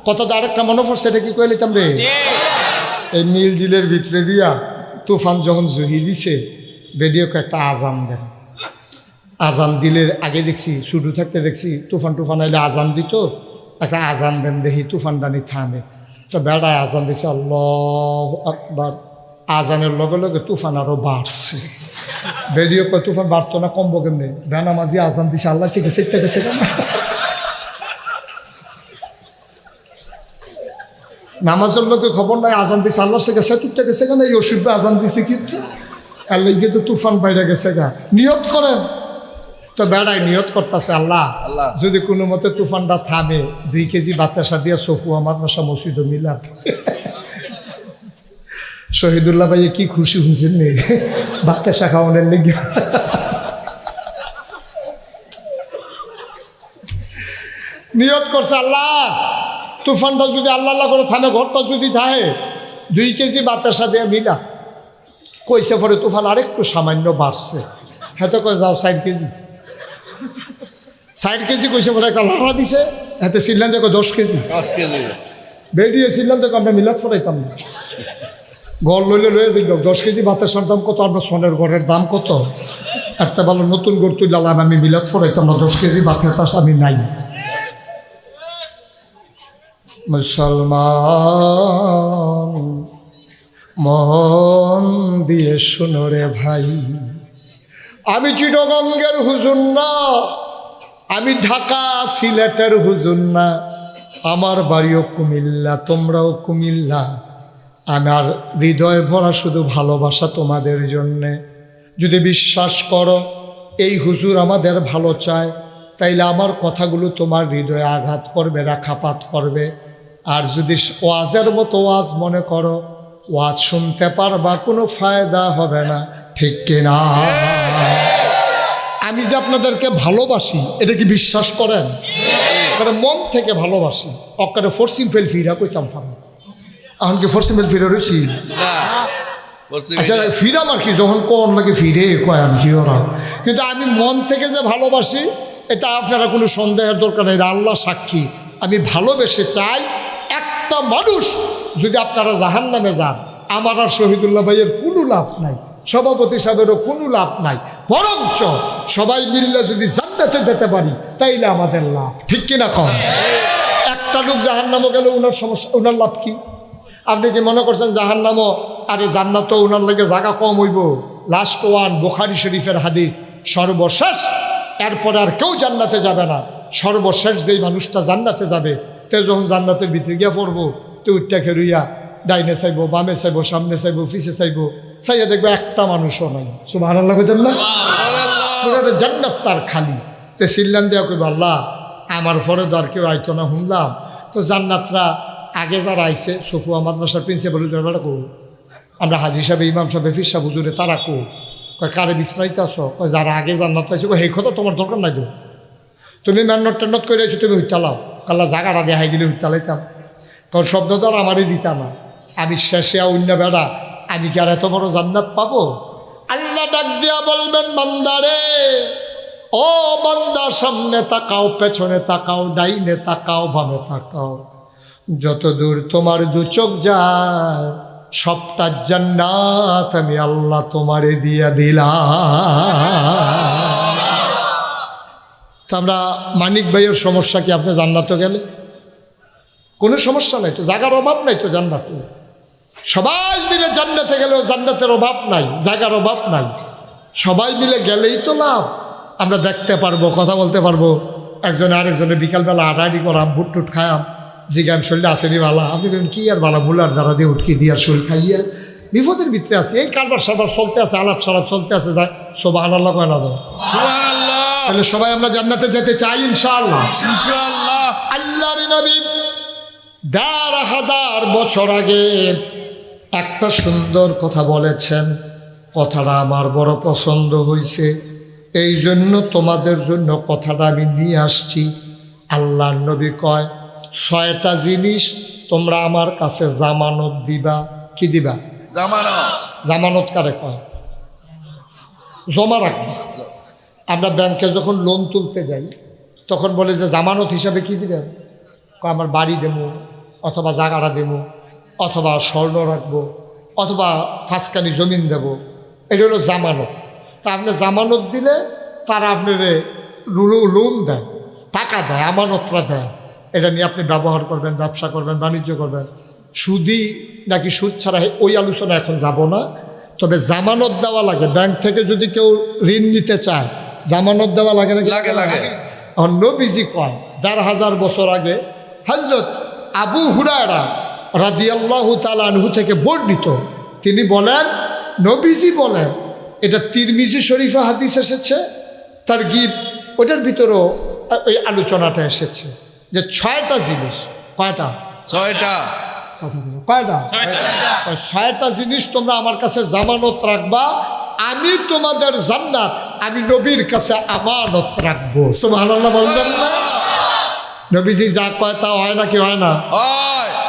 কথা তো আরেকটা মনে পড়ছে, এটা কি কয়ে লিতাম রে? এই মিল জিলের ভিতরে দিয়া তুফান যখন জহি দিছে বেডিওকে একটা আজান দেন। আজান দিলে আগে দেখছি শুরু থাকতে দেখছি তুফান টুফান আইলে আজান দিত, একটা আজান দেন দেখি তুফান ডানি থামে। তো বেড়ায় আজান দিছে আল্লাহু আকবার। আজানের লগে লগে তুফান আরো বাড়ছে। বেডিও কয় তুফান বাড়তো না, কমবো কেমনি? বেনামাজি আজান দিছে, আল্লাহ শিখেছে গেছে কেন? নামাজের লোকে খবর নাই, আজান দিছে আল্লাহ সে গেছে টুকটা গেছে কেন? এই ওষুধে আজান দিছে কিন্তু আল্লাহ কিন্তু তুফান বাইরে গেছে গা। নিয়ত করেন তো বেড়ায় নিয়ত করতেছে আল্লাহ যদি কোনো মতে তুফানটা থামে 2 কেজি বাতাসা দিয়ে সফু আমার বাসা মসজিদে মিলাত। শহীদুল্লাহ ভাই কি খুশি শুনছেন নি বাতাসা খাওয়ানোর লেগে। নিয়ত করছে আল্লাহ তুফানটা যদি আল্লাহ আল্লাহ করে থামে, ঘরটা যদি থাকে 2 কেজি বাতাসা দিয়ে মিলা। কইছে পরে তুফান আরেকটু সামান্য বাড়ছে। হ্যাঁ তো কয়ে যাও 4 কেজি 4 কেজি কইছে পরে একটা লাড়া দিছে, হাতে সিল্লান দেখো 10 কেজি বেরিয়ে সিল্লান দেখো আমরা মিলাদ ফরাইতাম না। ঘর লইলে লয়ে যাই 10 কেজি বাতাসার দাম কত, আপনার সোনের ঘরের দাম কত? একটা ভালো নতুন ঘর তুই লালাম, আমি মিলাদ ফরাইতাম না, 10 কেজি বাতাস আমি নাই। মুসলমান মন দিয়ে শুনো রে ভাই, আমি চিটগঙ্গের হুজুর না, আমি ঢাকা সিলেটের হুজুর না, আমার বাড়িও কুমিল্লা, তোমরাও কুমিল্লা। আমার হৃদয় ভরা শুধু ভালোবাসা তোমাদের জন্যে। যদি বিশ্বাস করো এই হুজুর আমাদের ভালো চায়, তাইলে আমার কথাগুলো তোমার হৃদয়ে আঘাত করবে, রাখাপাত করবে। আর যদি ওয়াজের মতো ওয়াজ মনে করো, ওয়াজ শুনতে পারবা, কোনো ফায়দা হবে না, ঠিক কিনা? আমি যে আপনাদেরকে ভালোবাসি এটা কি বিশ্বাস করেন? মন থেকে ভালোবাসি। অক্কারে ফোর্সিং ফেল ফিরা কইতাম পারো, এখন কি ফোর্সিং ফেল ফিরে রয়েছি? আচ্ছা ফিরা আমার কি যখন কোন নাকি ফিরে কয় আমি কি ওরা, কিন্তু আমি মন থেকে যে ভালোবাসি এটা আপনারা কোনো সন্দেহের দরকার নেই, আল্লাহ সাক্ষী। আমি ভালোবেসে চাই একটা মানুষ যদি আপনারা জাহান্নামে যান, আমার আর শহীদুল্লাহ ভাইয়ের কোনো লাভ নাই, সভাপতি সাহেবেরও কোনো লাভ নাই, বরঞ্চ সবাই মিললে যদি জান্নাতে যেতে পারি তাইলে আমাদের লাভ, ঠিক কিনা কম? একটা লোক জাহান্নামও গেলে ওনার সমস্যা, ওনার লাভ কি? আপনি কি মনে করছেন জাহান্নামও আরে জান্নাতও ওনার লাগে জায়গা কম হইব? লাস্ট ওয়ান বুখারী শরীফের হাদিস, সর্বশেষ এরপর আর কেউ জান্নাতে যাবে না, সর্বশেষ যেই মানুষটা জান্নাতে যাবে তে যখন জান্নাতের ভিতরে গিয়া পড়বো তো উঠটা খেরুইয়া ডাইনে চাইবো, বামে চাইবো, সামনে চাইবো, পিছে চাইবো, চাইয়া দেখবো একটা মানুষও নাই। সুবহানাল্লাহ কইতেন না? পুরো জান্নাত তার খালি। তে সিল্লান দেওয়া কইব আল্লাহ আমার পরে তো আর কেউ আইতো না, শুনলাম তো জান্নাতরা আগে যারা আইছে সফুয়া মাদ্রাসার প্রিন্সিপাল বেটা কো, আমরা হাজি সাহেব, ইমাম সাহেব, ফির সাহেব, হুজুরে তারা কো, কয় কারে বিশ্রাইতে আসো? কয় যারা আগে জান্নাত পাইছো। সেই কথা তোমার দরকার নাই তো, তুমি মেহনত টেন্নত করে আইছো, তুমি হইতালাও, কাল্লা জায়গাটা দেখাই দিলে হইতালাইতাম, কারণ শব্দ তো আর আমারই দিতাম না। আমি শেষে অন্য বেড়া, আমি কি আর এত বড় জান্নাত পাবো? আল্লাহ ডাক দিয়া বলবেন বান্দারে, ও বান্দা সামনে তাকাও, পেছনে তাকাও, ডাইনে তাকাও, বামে তাকাও, যত দূর তোমার 2 চোখ যায় সবটা জান্নাত আমি আল্লাহ তোমারে দিয়া দিলাম। তো আমরা মানিক ভাইয়ের সমস্যা কি? আপনি জান্নাতে গেলে কোনো সমস্যা নাই তো, জায়গার অভাব নাই তো জান্নাতে, সবাই মিলে জান্নাতে গেলেও জান্নাতের অভাব নাই, জায়গার অভাব নাই, সবাই মিলে গেলেই তো লাভ। আমরা দেখতে পারবো, কথা বলতে পারবো, একজনে আরেকজনের বিকালবেলা আড়াআড়ি করাম, বুট টুট খায়াম, জিগাম শরীরে আসেনি বালা, আপনি কি আর বালা মুলার দ্বারা দিয়ে উঠকি দিয়ে শরীর খাইয়া বিপদের ভিতরে আছে, এই কারবার সারবার চলতে আছে, আলাপ সালাপ চলতে আছে, যায় সুবহানাল্লাহ কয় না? তাহলে সবাই আমরা জান্নাতে যেতে চাই ইনশাআল্লাহ। আল্লাহর নবী ১৫০০ বছর আগে একটা সুন্দর কথা বলেছেন, কথাটা আমার বড় পছন্দ হয়েছে, এই জন্য তোমাদের জন্য কথাটা আমি নিয়ে আসছি। আল্লাহর নবী কয় 6টা জিনিস তোমরা আমার কাছে জামানত দিবা। কি দিবা? জামানত। জামানত কারে কয়? জমা রাখবা। আমরা ব্যাংকে যখন লোন তুলতে যাই তখন বলে যে জামানত হিসাবে কি দিবেন? আমার বাড়ি দেবো, অথবা জাগাটা দেব, অথবা স্বর্ণ রাখবো, অথবা ফাঁসকানি জমিন দেব। এটা হলো জামানত। তা আপনি জামানত দিলে তারা আপনার লোন দেয়, টাকা দেয়, আমানতরা দেয়। এটা নিয়ে আপনি ব্যবহার করবেন, ব্যবসা করবেন, বাণিজ্য করবেন। সুদি নাকি সুদ ছাড়া ওই আলোচনা এখন যাব না। তবে জামানত দেওয়া লাগে। ব্যাংক থেকে যদি কেউ ঋণ নিতে চায় জামানত দেওয়া লাগে না? লাগে লাগে। নবীজি কয় ১,৫০০ বছর আগে হযরত আবু হুরায়রা রাদিয়াল্লাহু তাআলা আনহু থেকে বর্ণিত, তিনি বলেন, নবীজি বলেন, এটা তিরমিজি শরীফে হাদিস এসেছে, তারগীব ওটার ভিতরেও ওই আলোচনাটা এসেছে যে ৬টা জিনিস। কয়টা? ৬টা। কয়টা? ৬টা জিনিস তোমরা আমার কাছে জামানত রাখবা, আমি তোমাদের জান্নাত আমি নবীর কাছে আমানত রাখবো। সুবহানাল্লাহ বলবেন না? নবীজি যা কয় তা হয় না কি হয় না?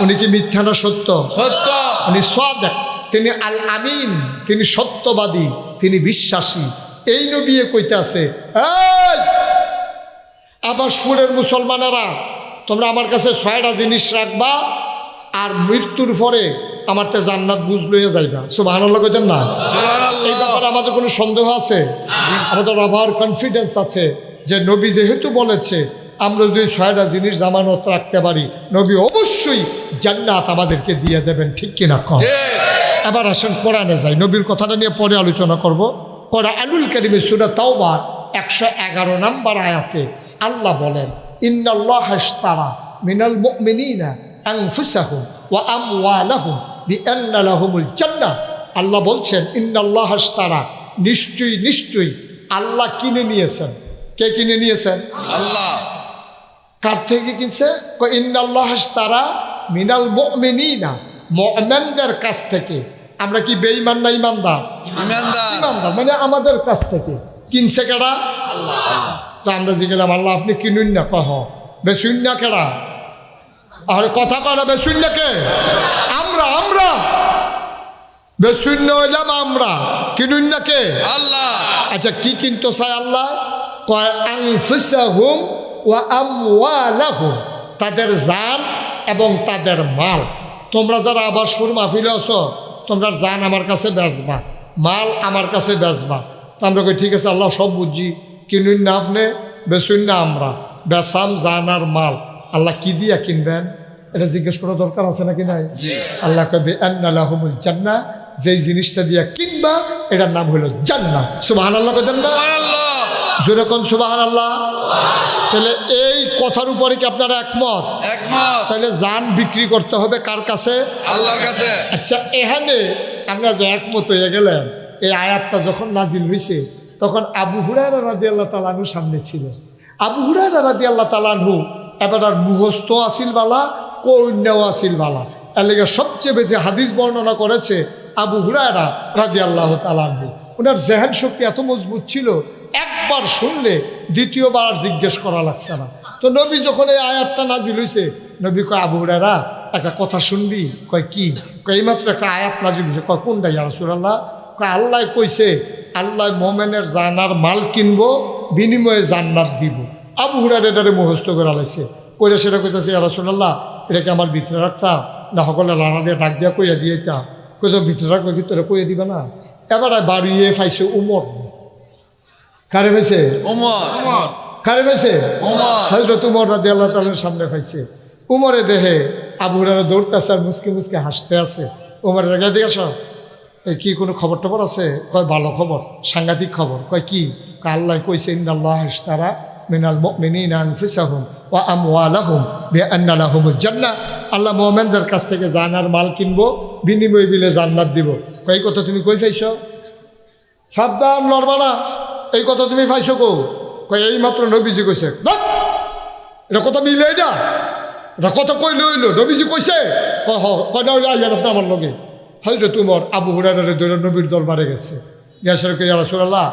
উনি কি মিথ্যা না সত্য? সত্য। উনি সাদেক, তিনি আল আমিন, তিনি সত্যবাদী, তিনি বিশ্বাসী। এই নবী কইতে আছে, এই আবাসপুরের মুসলমানেরা তোমরা আমার কাছে ৬টা জিনিস রাখবা, আর মৃত্যুর পরে আমার তে জান্নাত বুঝ লইয়া যাইবা। সুবহানাল্লাহ কইতেন না? এই ব্যাপারে আমাদের কোনো সন্দেহ আছে? আমাদের অভার কনফিডেন্স আছে যে নবী যেহেতু বলেছে আমরা যদি ৬টা জিনিস জামানত রাখতে পারি, নবী অবশ্যই জান্নাত আমাদেরকে দিয়ে দেবেন। ঠিক কিনা কম? এবার আসেন কোরআনে যাই, নবীর কথাটা নিয়ে পরে আলোচনা করব। কোরআনুল কারীমে সূরা তাওবা ১১১ নম্বর আয়াতে আল্লাহ বলেন, ইন্নাল্লাহা ইশতারা মিনাল মুমিনিনা আনফুসাহুম ওয়া আমওয়ালাহুম বিআন্না লাহুমুল জান্নাহ। আল্লাহ বলছেন, ইন্নাল্লাহা ইশতারা, নিশ্চয়ই নিশ্চয়ই আল্লাহ কিনে নিয়েছেন। কে কিনে নিয়েছেন? আল্লাহ। কার থেকে কিনছে? ইন্নাল্লাহা ইশতারা মিনাল মুমিনিনা, মুমিনদের কাছ থেকে। আমরা কি বেঈমান না ইমানদার? ইমানদার, মানে আমাদের কাছ থেকে। কিনছে কেডা? আল্লাহ। তো আমরা জিজ্ঞেলাম, আল্লাহ আপনি কিনুন না? কহ বেশুন না কেডা? আরে কথা কয় বেশুন না কে? আমরা আমরা বেশুন হইলাম আমরা, কিনুন না কে? আল্লাহ। আচ্ছা কি কিনতে চায় আল্লাহ? কয় আনফুসাহুম ওয়া আমওয়ালাহুম, তাদের জান এবং তাদের মাল। তোমরা যারা আবাসপুর মাহফিলে আছো, তোমরা জান আমার কাছে বেচবা, মাল আমার কাছে বেচবা। তো আমরা কই ঠিক আছে আল্লাহ, সব বুঝছি, কিনুন না আপনি, বেচুন না আমরা, বেচাম জান আর মাল। আল্লাহ কি দিয়া কিনবেন এটা জিজ্ঞেস করার দরকার আছে নাকি নাই? আল্লাহ কবে আন্না লাহুমুল জান্নাহ, যেই জিনিসটা দিয়া কিনবা এটার নাম হলো জান্নাত। সুবহানাল্লাহ কইতেন না? জোরে কোন সুবহানাল্লাহ। তাহলে এই কথার উপরে কি আপনারা একমত? একমত। তাহলে জান বিক্রি করতে হবে কার কাছে? আল্লাহর কাছে। আচ্ছা এখানে আমরা যে একমত হয়ে গেলেন, এই আয়াতটা যখন নাজিল হয়েছে তখন আবু হুরায়রা রাদিয়াল্লাহু তাআলা আনহু সামনে ছিল। আবু হুরায়রা রাদিয়াল্লাহু তাআলা আনহু এবার আর মুখস্থ আসিল বালা, কন্যাও আসিল বালা। এর লেগে সবচেয়ে বেশি হাদিস বর্ণনা করেছে আবু হুরায়রা রাদিয়াল্লাহু তাআলা আনহু। ওনার জেহেন শক্তি এত মজবুত ছিল, একবার শুনলে দ্বিতীয়বার আর জিজ্ঞেস করা লাগছে না। তো নবী যখন এই আয়াতটা নাজিল হয়েছে, নবী কয়, আবু হুরায়রা একটা কথা শুনবি? কয় কি? কয় এইমাত্র একটা আয়াত নাজিল হয়েছে। কয় কোনটা ইয়া রাসূলুল্লাহ? কয় আল্লাহ কইছে, আল্লাহ মোমেনের জানার মাল কিনবো, বিনিময়ে জান্নাত দিব। আবু হুরায়রা এটারে মুখস্থ করে লাইছে, কইরা সেটা কইতেছে, ইয়া রাসূলুল্লাহ এটাকে আমার ভিতরে রাখতাম না সকলে লানা দিয়ে ডাক দিয়া কইয়া দিয়ে দিতাম? কইতো ভিতরে রাখবে, ভিতরে কইয়া দিবে না। এবার বাড়িয়ে ফাইছে উমর। কারে পাইছে? উমর। কারে পাইছে? উমর। হযরত উমর রাদিয়াল্লাহু তাআলার সামনে পাইছে। উমরে দেহে আবু হুরায়রা দৌড়তেছে আর মুসকে মুসকে হাসতে আছে। উমরের আগে দিয়ে আসো, এই কি কোনো খবর টবর আছে? কয় ভালো খবর, সাংঘাতিক খবর। কয় কি? আল্লাহ কইছে, ইন্নাল্লাহা ইশতারা মিনাল মুমিনিনা আনফুসাহুম ওয়া আমওয়ালাহুম বিআন্না লাহুমুল জান্নাহ। আল্লাহ মুমিনদের কাছ থেকে জান আর মাল কিনবো, বিনিময়ে বিলে জান্নাত দিব। কয় কথা তুমি কই পাইছো? সাবধান লড়বা না, এই কথা তুমি পাইছো কো? কয় এই মাত্র নবীজি কইছে। এটা কথা মিলে না, এটা কথা কই লইল নবীজি কইছে। কয় না আইয়ান আপনি আমার লগে। হযরত উমর আবু হুরায়রার ধরে নবীর দরবারে গেছে। গেছে কই, ইয়া রাসূলুল্লাহ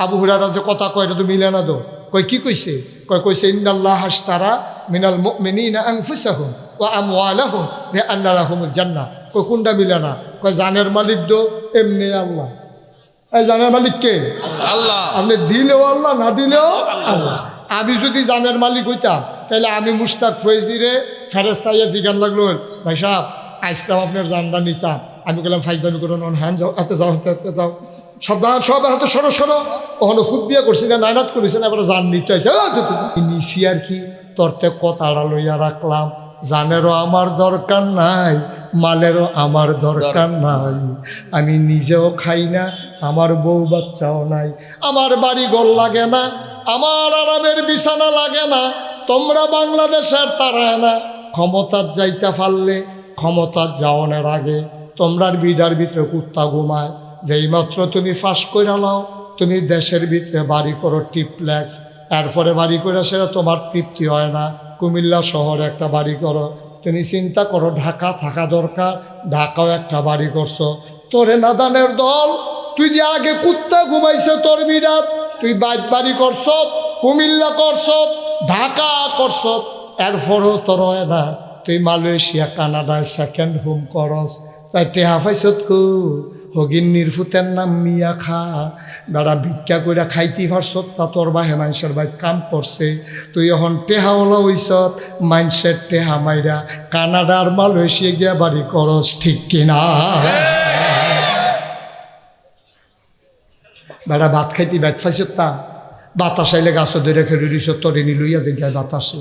আবু হুরায়রা যে কথা কয় এটা তো মিলে না। তো কয় কি কইছে? কইছে ইন্নাল্লাহা ইশতারা মিনাল মুমিনিনা আনফুসাহুম ওয়া আমওয়ালাহুম বিআন্না লাহুমুল জান্নাহ। কই কোনটা মিলে না? কয় জানের মালিক তো এমনি আল্লাহ। এই জানের মালিক কে? আল্লাহ। আপনি দিলেও আল্লাহ, না দিলেও আল্লাহ। আমি যদি জানের মালিক হইতাম তাহলে আমি মুশতাক ফৈজিরে ফেরেস্তাইয়া জিগান লাগলো, ভাই সাহেব আইসলাম আপনার জানটা নিতাম। আমি বললাম ফাইজলামি করুন, হ্যাঁ যাও, হাতে যাও, হাতে যাও, সাবধান, সব হাতে সরো সরো। ওখানে ফুট বিয়া করছি না, নাইনাত করেছি না, এবার জান নিতে হয়েছে নিছি আর কি। তোরতে কথাটা লইয়া রাখলাম, জানেরও আমার দরকার নাই, মালেরও আমার দরকার নাই। আমি নিজেও খাই না, আমার বউ বাচ্চাও নাই, আমার বাড়ি ঘর লাগে না, আমার আরামের বিছানা লাগে না। তোমরা বাংলাদেশের তারায় না, ক্ষমতার যাইতে পারলে ক্ষমতার যাওয়ানোর আগে তোমরার বিডার ভিতরে কুত্তা ঘুমায়। যেই মাত্র তুমি ফাঁস করে নাও, তুমি দেশের ভিতরে বাড়ি করো টিপ্লেক্স, এরপরে বাড়ি করে সেটা তোমার তৃপ্তি হয় না, কুমিল্লা শহরে একটা বাড়ি করো। তুমি চিন্তা করো ঢাকা থাকা দরকার, ঢাকাও একটা বাড়ি করছো। তোরে নাদানের দল, তুই যে আগে কুত্তা ঘুমাইছে তোর বিরাট, তুই বাড়ি করছ, কুমিল্লা করছ, ঢাকা করছ, এরপরও তোর হয় না। তুই মালয়েশিয়া কানাডায় সেকেন্ড হোম করস, তাই টেহা পাইছত কু হগিন নির্ফুতের নাম মিয়া খা। বেড়া ভিক্ষা করে খাইতে পারছত, তা তোর বাহে মানুষের বাড়ি কাম করছে। তুই এখন টেহাওয়ালা হইছত, মানুষের টেহা মাইরা কানাডার মালয়েশিয়া গিয়া বাড়ি করস, ঠিক কিনা? বেড়া ভাত খাইতে ব্যাট ফাইছত, তা বাতাস আইলে গাছ ধরে খেলে দিছ, তরে নিলইয়া যে গায়ে বাতাসে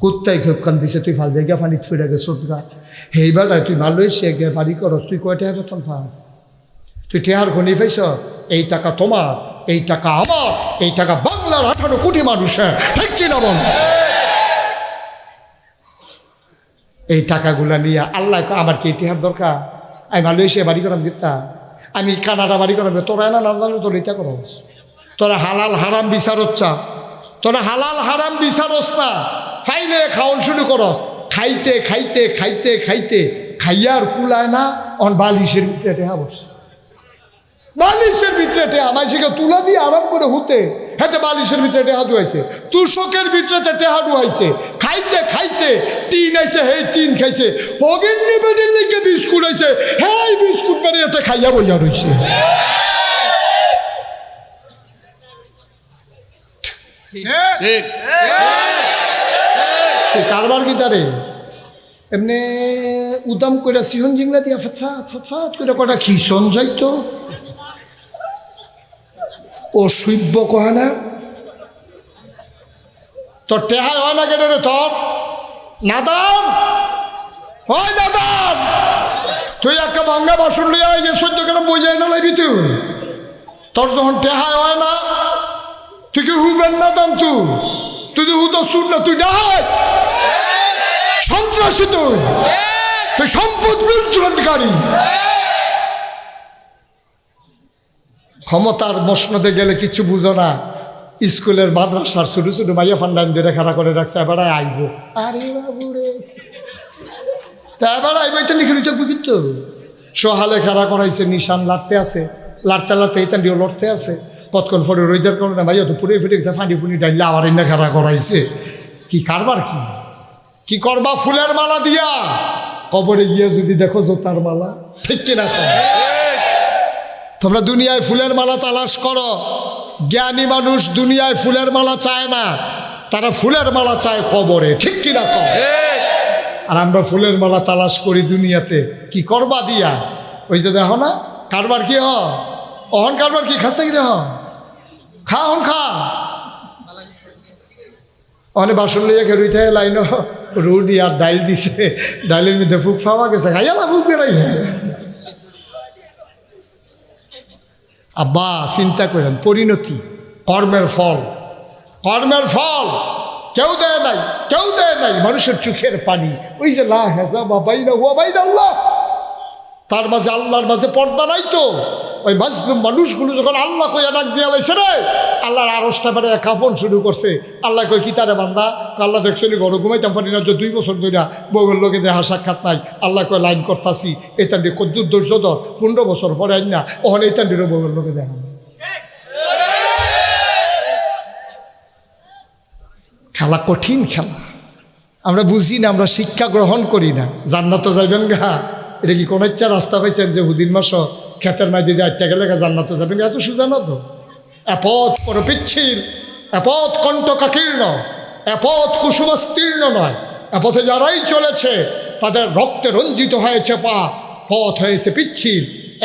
কুত্তাই খেপখান দিছে, তুই ফাল জায়গা পানিত ফিরে গেছ গা। সেই বেড়ায় তুই মালয়েশিয়া গিয়া বাড়ি করস, তুই কয় টাকা বেতন পাস? তুই টেহার গনি পাইছ? এই টাকা তোমার, এই টাকা আমার, এই টাকা বাংলার 18 কোটি মানুষের, ঠিক কিনা বল? এই টাকাগুলা নিয়ে আল্লাহ আমার কি টেহার দরকার? আমি মালয়েশিয়া বাড়ি করাম দিতা, আমি কানাডা বাড়ি করাম, তোরা না না তোর এটা করস। তোরা হালাল হারাম বিচারস, তোরা হালাল হারাম বিচারস না, ফাইলে খাওয়ান শুরু করস। খাইতে খাইতে খাইতে খাইতে খাইয়ার কুলায় না, অন বালিশের ভিতরে টেহা বস, বালিশের ভিতরে টেহা মাইসিকে তুলা দিয়ে আরাম করে হুতে, হ্যাঁ বালিশের ভিতরে টেহা ডুয়াইছে, তুষকের ভিতরে টেহা ডুয়াইছে। খাইতে খাইতে টিন আইছে, হে টিন খাইছে, হগিন নিবেদির লিখে বিস্কুট আইছে, হ্যাঁ বিস্কুট বাড়িতে খাইয়া বইয়া রইছে। কারবার কি তারে এমনি উদাম করে সিহন জিংলা দিয়া ফটফাট ফটফাট করে কটা খিসন যাইতো, ও সৈব্য কহে না তোর টেহাই হয় না কেটে রে তোর নাদান, হয় নাদান, তুই একটা ভাঙ্গা বাসন লিয়া যে 14 গ্রাম বইয়াই না লাইবি তুই, তোর যখন টেহাই হয় না তুই কি হুবেন না দান, তুই তুই হুতো শুন না, তুই ডাহাই সন্ত্রাসী, তুই সম্পদ বিলুণ্ঠনকারী। ক্ষমতার মসনদে গেলে কিছু বুঝো না, স্কুলের মাদ্রাসার ছোটো ছোটো মাইয়া ফান্ডাইন ধরে খাড়া করে রাখছে, এবার আইব, আরে বাবুরে তা এবার আইব, এটা লিখে নিতে কিন্তু সহালে খাড়া করাইছে, নিশান লাড়তে আছে, লাড়তে লাড়তে এইটা দিয়েও লড়তে আছে, কতক্ষণ পরে রইদার কারণে ভাইয়া তো পুরে ফেটে গেছে, ফাঁড়ি ফুনি ডাইলে আবার এনে খাড়া করাইছে। কি কারবার কি করবা ফুলের মালা দিয়া? কবরে গিয়ে যদি দেখো জোতার মালা, ঠিক কিনা? তোমরা দুনিয়ায় ফুলের মালা তালাশ করো, জ্ঞানী মানুষ দুনিয়ায় ফুলের মালা চায় না, তারা ফুলের মালা চায় কবরে, ঠিক কিনা? আর আমরা ফুলের মালা তালাশ করি দুনিয়াতে, কি করবা দিয়া? ওই যে দেখো না কারবার কি অহন কারবার কি খাস থাকি হ খা হন খা অনেক বাসন লইয়া খেরুইতে লাইন রুটি আর ডাইল দিছে, ডাইলের মধ্যে ফুক পাওয়া গেছে, খাইয়া না ফুক বেড়াই। আব্বা চিন্তা করেন, পরিণতি কর্মের ফল, কর্মের ফল কেউ দেয় নাই, কেউ দেয় নাই। মানুষের চোখের পানি, ওই যে লা হেজা বাবাই না হুয়া বাই না আল্লাহ, তার মাঝে আল্লাহর মাঝে পর্দা নাই তো। ওই মাজলুম মানুষগুলো যখন আল্লাহ কইয়া ডাক দিয়া লাইছে রে, আল্লাহর আরশটা বেড়ে কাফন শুরু করছে। আল্লাহ কই কি তারে বান্দা? আল্লাহ দেখছি ঘরে ঘুমাইতাম পারি না, 2 বছর ধরে বউয়ের লোকে দেখা সাক্ষাৎ নাই। আল্লাহ কয় লাইন করতাছি, এতান্ডি কদ্দুর ধৈর্য ধর, 15 বছর পরে আইন না, ওখানে এতান্ডিরও বউয়ের লোকে দেখা। খেলা কঠিন খেলা, আমরা বুঝি না, আমরা শিক্ষা গ্রহণ করি না। জান্নাত যাইবেন গা, এটা কি কোনো ইচ্ছা রাস্তা পাইছেন যে হুদিন মাস ক্ষেতের মাই দিদি 8 টাকা লেখা জান্নাত যাবেন? এত সুজা না তো। এপথ পর পিচ্ছিল, এপথ কণ্ঠকাকীর্ণ, এ পথ কুসুমস্তীর্ণ নয়। এ পথে যারাই চলেছে তাদের রক্তে রঞ্জিত হয়েছে পথ হয়েছে পিচ্ছিল,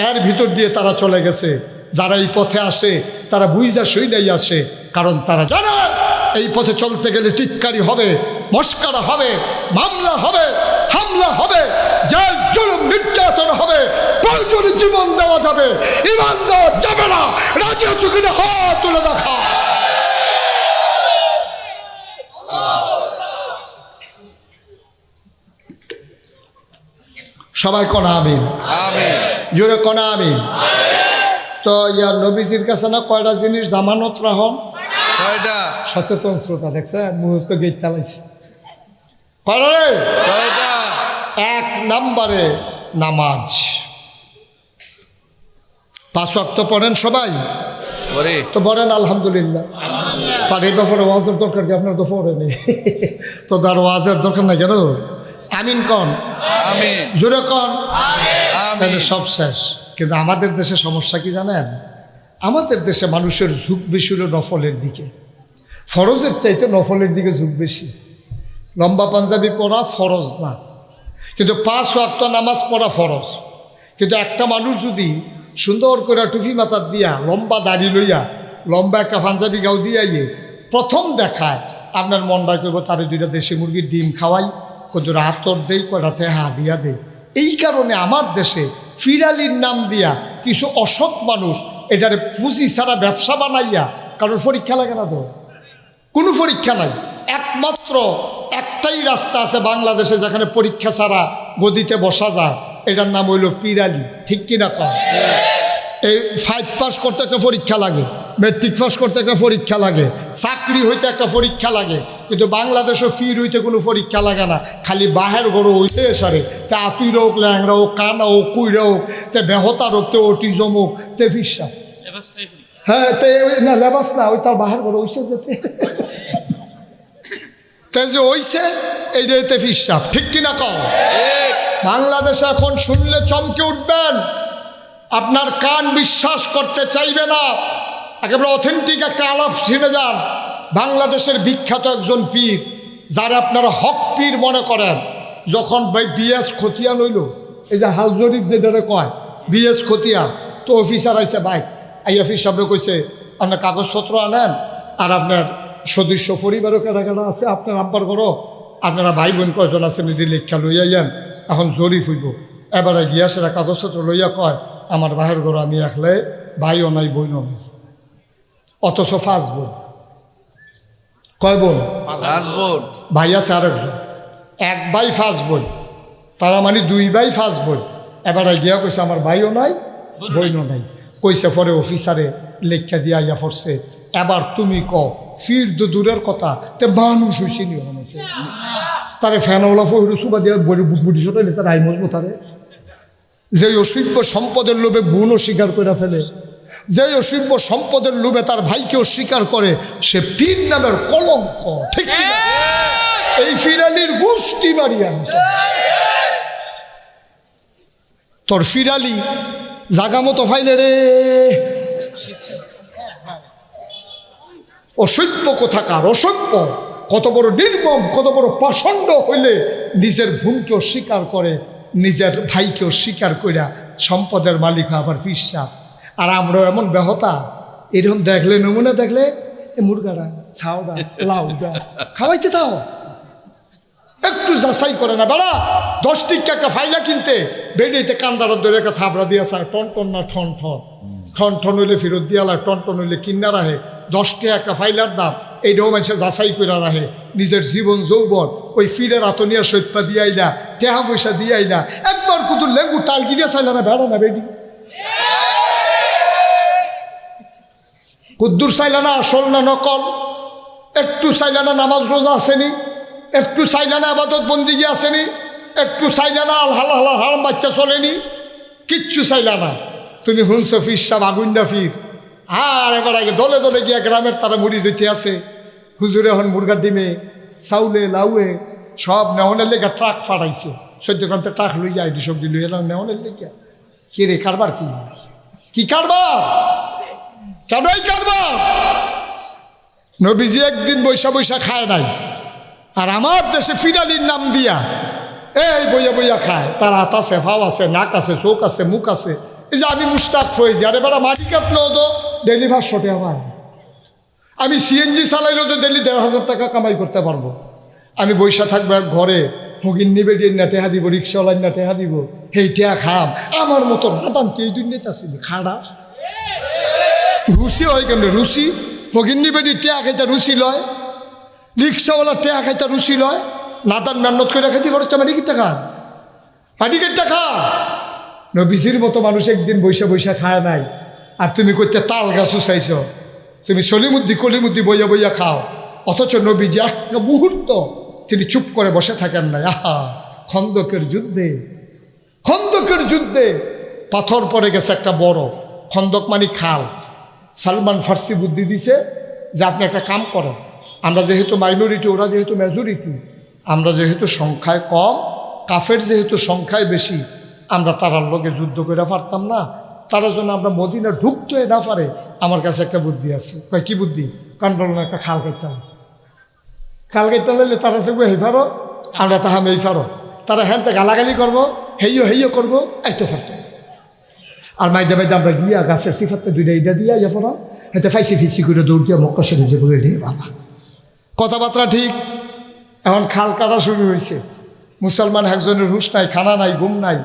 এর ভিতর দিয়ে তারা চলে গেছে। যারা এই পথে আসে তারা বুঝা শুইনাই আসে, কারণ তারা জানে এই পথে চলতে গেলে টিটকারি হবে, মস্কারা হবে, মামলা হবে, হামলা হবে, জেল জুলুম নির্যাতন হবে, প্রয়োজনে জীবন দেওয়া যাবে, ইমান দেওয়া যাবে না। রাজি আছো কিনা হাত তুলে দেখা। সবাই কোনা আমিন, জোরে কোনা আমিন। তো ইয়ার নবীজির কাছে না কয়টা জিনিস জামানত রাখুন? সচেতন শ্রোতা দেখছে মুহূর্ত গেট তালাইছে কয়টা রে? এক নম্বরে নামাজ। 5 ওয়াক্ত পড়েন সবাই? তো বলেন আলহামদুলিল্লাহ। তার এই ব্যাপারে ওয়াজের দরকার কি? আপনার তো পড়েনি তো তার ওয়াজের দরকার নাই কেন? আমিন কন, জোরে কন, তাহলে সব শেষ। কিন্তু আমাদের দেশে সমস্যা কি জানেন? আমাদের দেশে মানুষের ঝুঁক বেশি হলো নফলের দিকে, ফরজের চাইতে নফলের দিকে ঝুঁক বেশি। লম্বা পাঞ্জাবি পরা ফরজ না, কিন্তু 5 ওয়াক্ত নামাজ পড়া ফরজ। কিন্তু একটা মানুষ যদি সুন্দর করে টুপি মাথার দিয়া, লম্বা দাড়ি লইয়া, লম্বা একটা পাঞ্জাবি গাও দিয়াইয়ে প্রথম দেখায়, আপনার মনটা করবো তারে 2টা দেশি মুরগির ডিম খাওয়াই, কতটা আতর দেই, কয়টা টেহা দিয়া দেয়। এই কারণে আমার দেশে ফিরালির নাম দিয়া কিছু অসৎ মানুষ এটারে পুঁজি ছাড়া ব্যবসা বানাইয়া, কারণ পরীক্ষা লাগে না তো, কোনো পরীক্ষা নাই। একমাত্র একটাই রাস্তা আছে বাংলাদেশে যেখানে পরীক্ষা ছাড়া গদিতে বসা যায়, এটার নাম হইল পিরালি। ঠিক কিনা কয়? এই 5 পাস করতে একটা পরীক্ষা লাগে, মেট্রিক পাস করতে একটা পরীক্ষা লাগে, চাকরি হইতে একটা পরীক্ষা লাগে। কিন্তু বাংলাদেশও ফির হইতে কোনো পরীক্ষা লাগে না, খালি বাহের গরু হইতে সারে। তে আতুইরা হোক, ল্যাংরা হোক, কানা হোক, কুইরা হোক, তে বেহতার হোক, তে অটিজম হোক, তে ফিসা। হ্যাঁ, তে না লেবাস না, ওই তার বাহের গরু হইছে যেতে তে যে হইছে এইটাইতে ফিসাব। ঠিক কিনা কও? বাংলাদেশে এখন শুনলে চমকে উঠবেন, আপনার কান বিশ্বাস করতে চাইবে না। একেবারে অথেন্টিক একটা আলাপ শুনে যান। বাংলাদেশের বিখ্যাত একজন পীর, যারা আপনারা হক পীর মনে করেন, যখন বিএস খতিয়ান হইল, এই যে হাল জরিফ যেটারে কয় বিএস খতিয়ান, তো অফিসার আইসে বাইক আই অফিস সাহেব কইছে আপনার কাগজপত্র আনেন, আর আপনার সদস্য পরিবারও কেনা কেনা আছে, আপনার আব্বার করো, আপনারা ভাই বোন কয়জন আছেন যদি লেখা লইয়া যান, এখন জরিফ হইব। এবারে গিয়া সেটা কাগজপত্র লইয়া কয় আমার বাহের ঘর আমি রাখলে ভাইও নাই বইনও নাই, অথচ 5 বোন। কয় বোন? 5 বোন। ভাই আছে আরেকজন, 1 ভাই 5 বোন, তারা মানে 2 ভাই 5 বোন। এবারে গিয়া কইছে আমার ভাইও নাই বইনও নাই। কইছে পরে অফিসারে লেখা দিয়া ইয়া পড়ছে, এবার তুমি কও ফির তো দূরের কথা, তে মানুষ হইছে নি তারে ফ্যানওয়ালা ফইরু সুবা দিয়া বুড়ি ছোট তার আই মজবো তারে। যে অসভ্য সম্পদের লোভে বোন অস্বীকার করে ফেলে, যে অসভ্য সম্পদের লোভে তার ভাইকে অস্বীকার করে, সে পীর নামের কলঙ্ক। ঠিক কিনা? এই ফিরালির গোষ্ঠী মারিয়া তোর ফিরালি জাগা মতো ফাইলে রে। অসভ্য কোথাকার অসভ্য, কত বড় নির্মম, কত বড় পাষণ্ড হইলে নিজের বোনকে অস্বীকার করে, নিজের ভাইকে অস্বীকার কইরা সম্পদের মালিক আবার পিসা। আর আমরা এমন বেহতা, এরকম দেখলে নমুনা দেখলে এ মুরগাটা ছাওদা লাউদা খাওয়াইতে থাও, একটু যাচাই করে না। বেড়া 10 টিকা একটা ফাইলা কিনতে বেড়িতে কান্দার ধরে একটা থাবড়া দিয়া চায়, টন টন না ঠন ঠন, ঠন ঠন হইলে ফেরত দিয়া লাগে, টন টন হইলে কিনা রাখে। 10 টাকা একটা ফাইলার দাম, এইটাও মানুষের যাচাই করে রাখে। নিজের জীবন যৌবন ওই ফিরের আতনিয়া সৈপা দিয়ে আইলা, টেহা পয়সা দিয়ে আইলা, একবার কুতুর লেঙ্গু টাল গিয়ে চাইলা না, বেড়া না বেডি কুদ্দুর চাইলা না আসল না নকল, একটু চাইলা না নামাজ রোজা আসেনি, একটু চাইলা না আবাদত বন্দিগি আসেনি, একটু চাইলা না আল হালা হালা হারাম বাচ্চা চলেনি, কিচ্ছু চাইলা না। তুমি হুনছো ফির সাহ আগুন্ডা ফির। আর এবার আগে দলে দলে গিয়া গ্রামের তারা মুড়ি দিতে আসে, হুজুরে এখন মুরগার ডিমে চাউলে লাউয়ে সব নেওয়ানের লেগে ট্রাক ফাটাইছে, 14 ঘন্টা ট্রাক লইয়া আইডি সবজি লইয়া এলাম নেওয়ানের লেগে। কে রে কারবার? কি কারবার? কেনই কারবার? নবীজি একদিন বৈশা বৈশা খায় নাই, আর আমার দেশে ফিডালির নাম দিয়া এই বইয়া বইয়া খায়। তার হাত আছে, ফাও আছে, নাক আছে, চোখ আছে, মুখ আছে। এই যে আমি মুস্তাক হয়েছি, আরে বেড়া মাটি কাটলেও তো ডেলি 500 টাকা পাই। আমি সিএনজি চালাইলেও তো ডেলি 1,500 টাকা কামাই করতে পারবো। আমি বৈশা থাকবো এক ঘরে, হগিন নিবে দিয়ে না টেহা দিব, রিক্সাওয়ালার না টেহা দিব, সেই টেহা খাম। আমার মতো নাদান তুই দুনিয়াতে আসিনি খাড়া রুচি হয় কেন? রুচি হগিন নিবে দিয়ে টেহা খাইতে রুচি লয়, রিক্সাওয়ালা টেহা খাইতে রুচি লয়। নাদান মেহনত করে খাইতে পারছে মাটি কিনতে খান, মাটি কিনতে খা। নবীজির মতো মানুষ একদিন বৈশা বৈশা খায় নাই, আর তুমি করতে তাল গাছও চাইছ। তুমি সলিমুদ্দি কলিমুদ্দি বইয়া বইয়া খাও, অথচ নবীজি একটা মুহূর্ত তিনি চুপ করে বসে থাকেন নাই। আহা, খন্দকের যুদ্ধে পাথর পড়ে গেছে একটা বড়, খন্দক মানে খাল। সালমান ফার্সি বুদ্ধি দিছে যে আপনি একটা কাম করেন, আমরা যেহেতু মাইনরিটি, ওরা যেহেতু মেজরিটি, আমরা যেহেতু সংখ্যায় কম, কাফের যেহেতু সংখ্যায় বেশি, আমরা তারার লোকে যুদ্ধ করে পারতাম না, তারা যেন আমরা মদিনা ঢুকতে না পারে। আমার কাছে একটা বুদ্ধি আছে। কয় কি বুদ্ধি? কান্ডল একটা খাল কেটে খাল কেটে লাইলে তারা থাকবে হেই ফারো, আমরা তাহাম এই ফারো। তারা হ্যাঁ গালাগালি করবো, হেইও করবো, এইতো ফারতো। আর মাইদা আমরা গিয়া গাছের সিফাতে দুইটা ইটা দিয়া যাবো না, হয়তো ফাইসি ফিসি করে দৌড় দিয়া মক্কা শরীফ যে বলে নিয়ে বাবা। কথাবার্তা ঠিক। এখন খাল কাটা শুরু হয়েছে। মুসলমান একজনের হুঁশ নাই, খানা নাই, ঘুম নাই,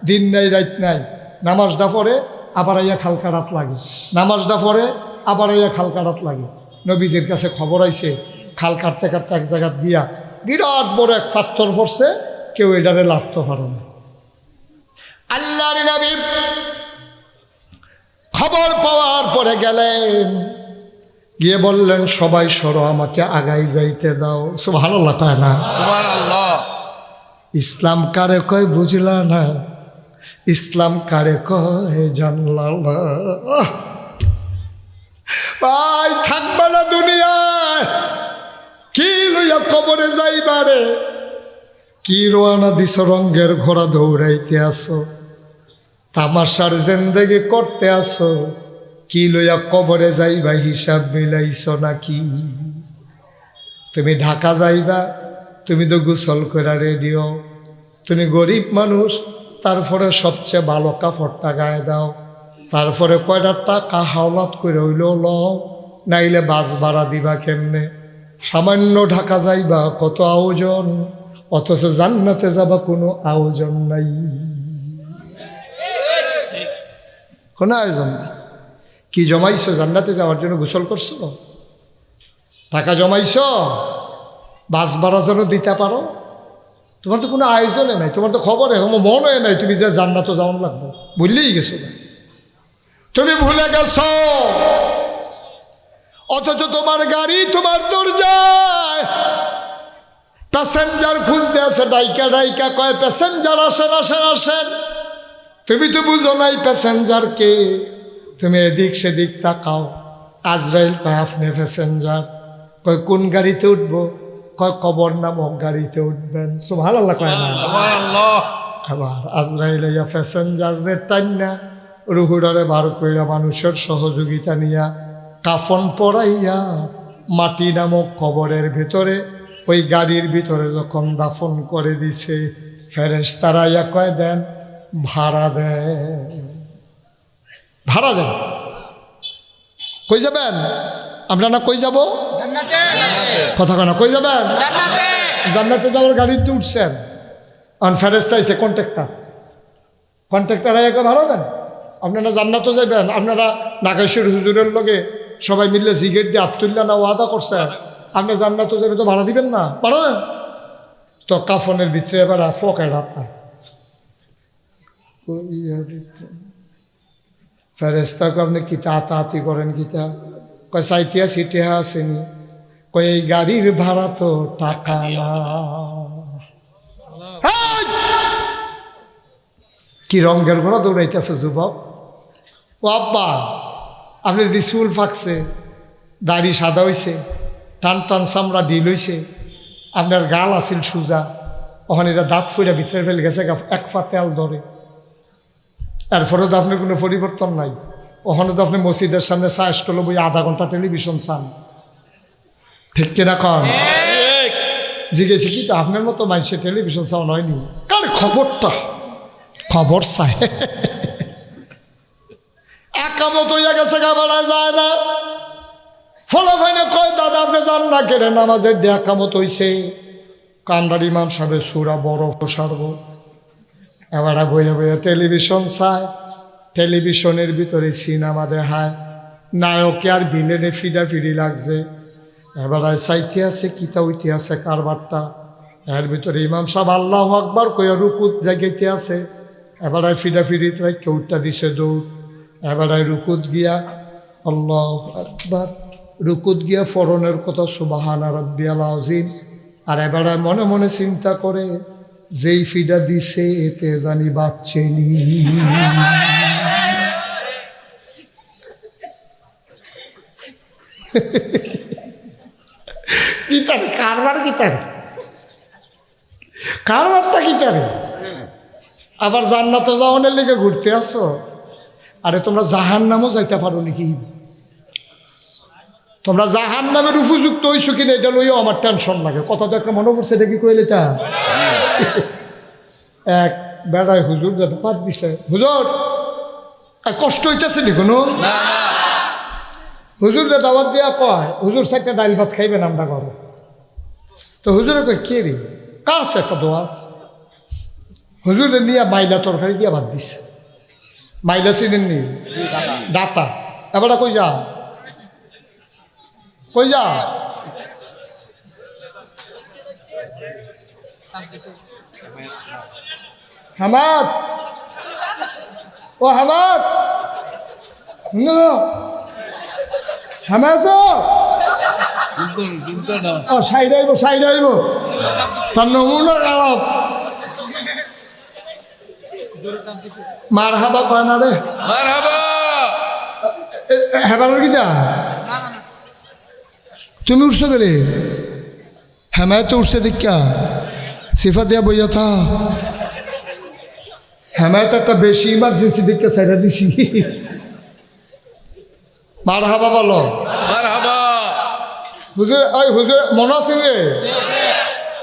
দিন নাই, রাত নাই। নামাজটা পড়ে আবার আইয়া খাল কাটাত লাগে, নামাজটা পড়ে আবার আইয়া খাল কাটাত লাগে। নবীজির কাছে খবর আইছে খাল কাটতে কাটতে এক জায়গা দিয়া বিরাট বড় এক পাথর পড়ছে, কেউ এটারে লাগতে পারে না। আল্লাহর নবী খবর পাওয়ার পরে গেলেন, গিয়ে বললেন সবাই সরো, আমাকে আগাই যাইতে দাও। সুবহানাল্লাহ কয় না? সুবহানাল্লাহ। ইসলাম কারে কয় বুঝলা না, ইসলাম কারে কয় জানলা না। ভাই থাকবা না দুনিয়ায়, কি লইয়া কবরে যাইবারে, কি রোয়ানা দিছ রঙ্গের ঘোড়া দৌড়াইতে আসো, তামাশার জিন্দেগি করতে আসো, কি লইয়া কবরে যাইবা হিসাব মিলাইছ নাকি? তুমি ঢাকা যাইবা, তুমি তো গোসল করে রেডিও, তুমি গরিব মানুষ, তারপরে সবচেয়ে ভালো কাপড়টা গায়ে দাও, তারপরে কয়টা টাকা হাওলাত করে হইলেও লও, নাইলে বাস ভাড়া দিবা কেমনে? সামান্য ঢাকা যাইবা কত আয়োজন, অথচ জান্নাতে যাবা কোনো আয়োজন নাই, কোনো আয়োজন নাই। কি জমাইছো? জান্নাতে যাওয়ার জন্য গোসল করছো, টাকা জমাইছো বাস ভাড়া যেন দিতে পারো। তোমার তো কোনো আয়োজনে নাই, তোমার তো খবরে তোমার মনে নাই তুমি যে জান্নাতে যাওয়ান লাগবে, ভুললেই গেছো না, তুমি ভুলে গেছো। অথচ তোমার গাড়ি তোমার দরজায় প্যাসেঞ্জার খুঁজতে আছে, ডাইকা ডাইকা কয় প্যাসেঞ্জার আসেন আসেন আসেন। তুমি তো বুঝো নাই প্যাসেঞ্জারকে, তুমি এদিক সেদিক তাকাও। আজরাইল কয় আপনি প্যাসেঞ্জার, কয় কোন গাড়িতে উঠবো, কয় কবর নামক গাড়িতে উঠবেন। সুবহানাল্লাহ কয় না? সুবহানাল্লাহ। আবার আজরাইল ইয়া প্যাসেঞ্জার রে টাইনা রুহুডারে বার কইরা মানুষের সহযোগিতা নিয়া কাফন পরাইয়া মাটি নামক কবরের ভিতরে ওই গাড়ির ভিতরে যখন দাফন করে দিছে, ফেরেশতারা ইয়া কয় দেন ভাড়া দেন, ভাড়া দেন। কই যাবেন আপনারা? কই যাব? জান্নাতে। কথা কেন কই যাবেন? জান্নাতে। জান্নাতে যাওয়ার গাড়িতে উঠছেন, আর ফেরেশতা আইছে কন্ট্রাক্টর আইয়া ভাড়া দেন। আপনারা জান্নাতে যাবেন, আপনারা নাগেশ্বর হুজুরের লগে সবাই মিললে সিগারেট দিয়ে আত্মুল্লা না ওয়াদা করছেন, আপনি জান্নাতে যাবে তো ভাড়া দিবেন না, ভাড়া দেন। তো কাফনের ভিতরে এবার ফোকায় রাখা ফেরেশতাকে আপনি কিতা আতাহাতি করেন, কিতা কয় চাইতিয়া সিটেহা আসেনি, কয় এই গাড়ির ভাড়া তো টাকা না। কি রঙের ঘোড়া দৌড়াইতেছে যুবক? ও আব্বা, আপনি রিসুল ফাঁকছে, দাড়ি সাদা হইছে, টান টান চামড়া ডিল হইছে, আপনার গাল আছিল সোজা, ওখানে এটা দাঁত ফুইরা ভিতরে ফেলে গেছে, এক ফা তেল ধরে। তারপরে তো আপনার কোনো পরিবর্তন নাই। ওখানে তো আপনি মসজিদের সামনে চা স্টল বই আধা ঘন্টা টেলিভিশন চান, ঠিক কিনা কন? জিজ্ঞেস কি তো আপনার মতো মানুষের টেলিভিশন সাউন্ড হয়নি, কার খবরটা খবর চাই। একামত হইয়া গেছে, গাবাড়ায় যায় না। ফলো ভাইনে কয় দাদা আপনি যান না কেন, নামাজের দিয়ে একামত হইছে। কান্ডার ইমাম সাহেবের সুরা বড় সারব, এবার বইয়া বইয়া টেলিভিশন চায়। টেলিভিশনের ভিতরে সিনেমা দেখায়, নায়কে আর ভিলেনে ফিডাফিডি লাগছে। এবার চাইতে আছে কিতা উইতে আছে কারবারটা। এর ভিতরে ইমাম সাহেব আল্লাহু আকবার কইয়া রুকুত জায়গাইতে আছে। এবার ফিডাফিডিত রাখতে উঠটা দিছে দৌড়। এবার রুকুত গিয়া আল্লাহু আকবার, রুকুত গিয়া ফরনের কথা সুবহানা রাব্বিয়াল আযীম। আর এবার মনে মনে চিন্তা করে যেই ফিডা দিছে এতে জানি বাচ্চেনি। গীতারে কারবার, গীতারে কারবারটা গীতারে। আবার জান্নাতে যাওয়ানের লিগে ঘুরতে আসো। আরে তোমরা জাহান নামও যাইতে পারো নাকি? তোমরা জাহান নামের উপযুক্ত হইছো কিনা এটা লইও আমার টেনশন লাগে। কথা তো একটা মনে পড়ছে, এটা কি কইলে তা এক বেড়ায় হুজুর যাতে পাত দিছে। হুজুর কষ্ট হইতেছে নি কোনো? হুজুরে দাওয়াত দিয়া কয় হুজুর চারটা ডাইল ভাত খাইবেন আমরা করো। তো হুজুরে কয় কে রে, কাজ একটা দোয়াজ। হুজুরে নিয়ে মাইলা তরকারি দিয়া ভাত দিছে। মাইলা চিনেন নি? ডাটা। এবার কই যা, কই যা? হামাদ, ও হামাদ, হামাদ সাইড আইব, সাইড আইব, তার নমুনা খারাপ। মার হাবা কয় না রে, হেবার কি যা তুমি উঠছো গেলে? হেমায় তো উঠছে দেখা সিফা দিয়া বইয়া থা। হেমায় তো একটা বেশি ইমার্জেন্সি দেখতে সাইডা দিছি। মার হাবা বলো, হুজুর ওই হুজুর মনে আছে রে?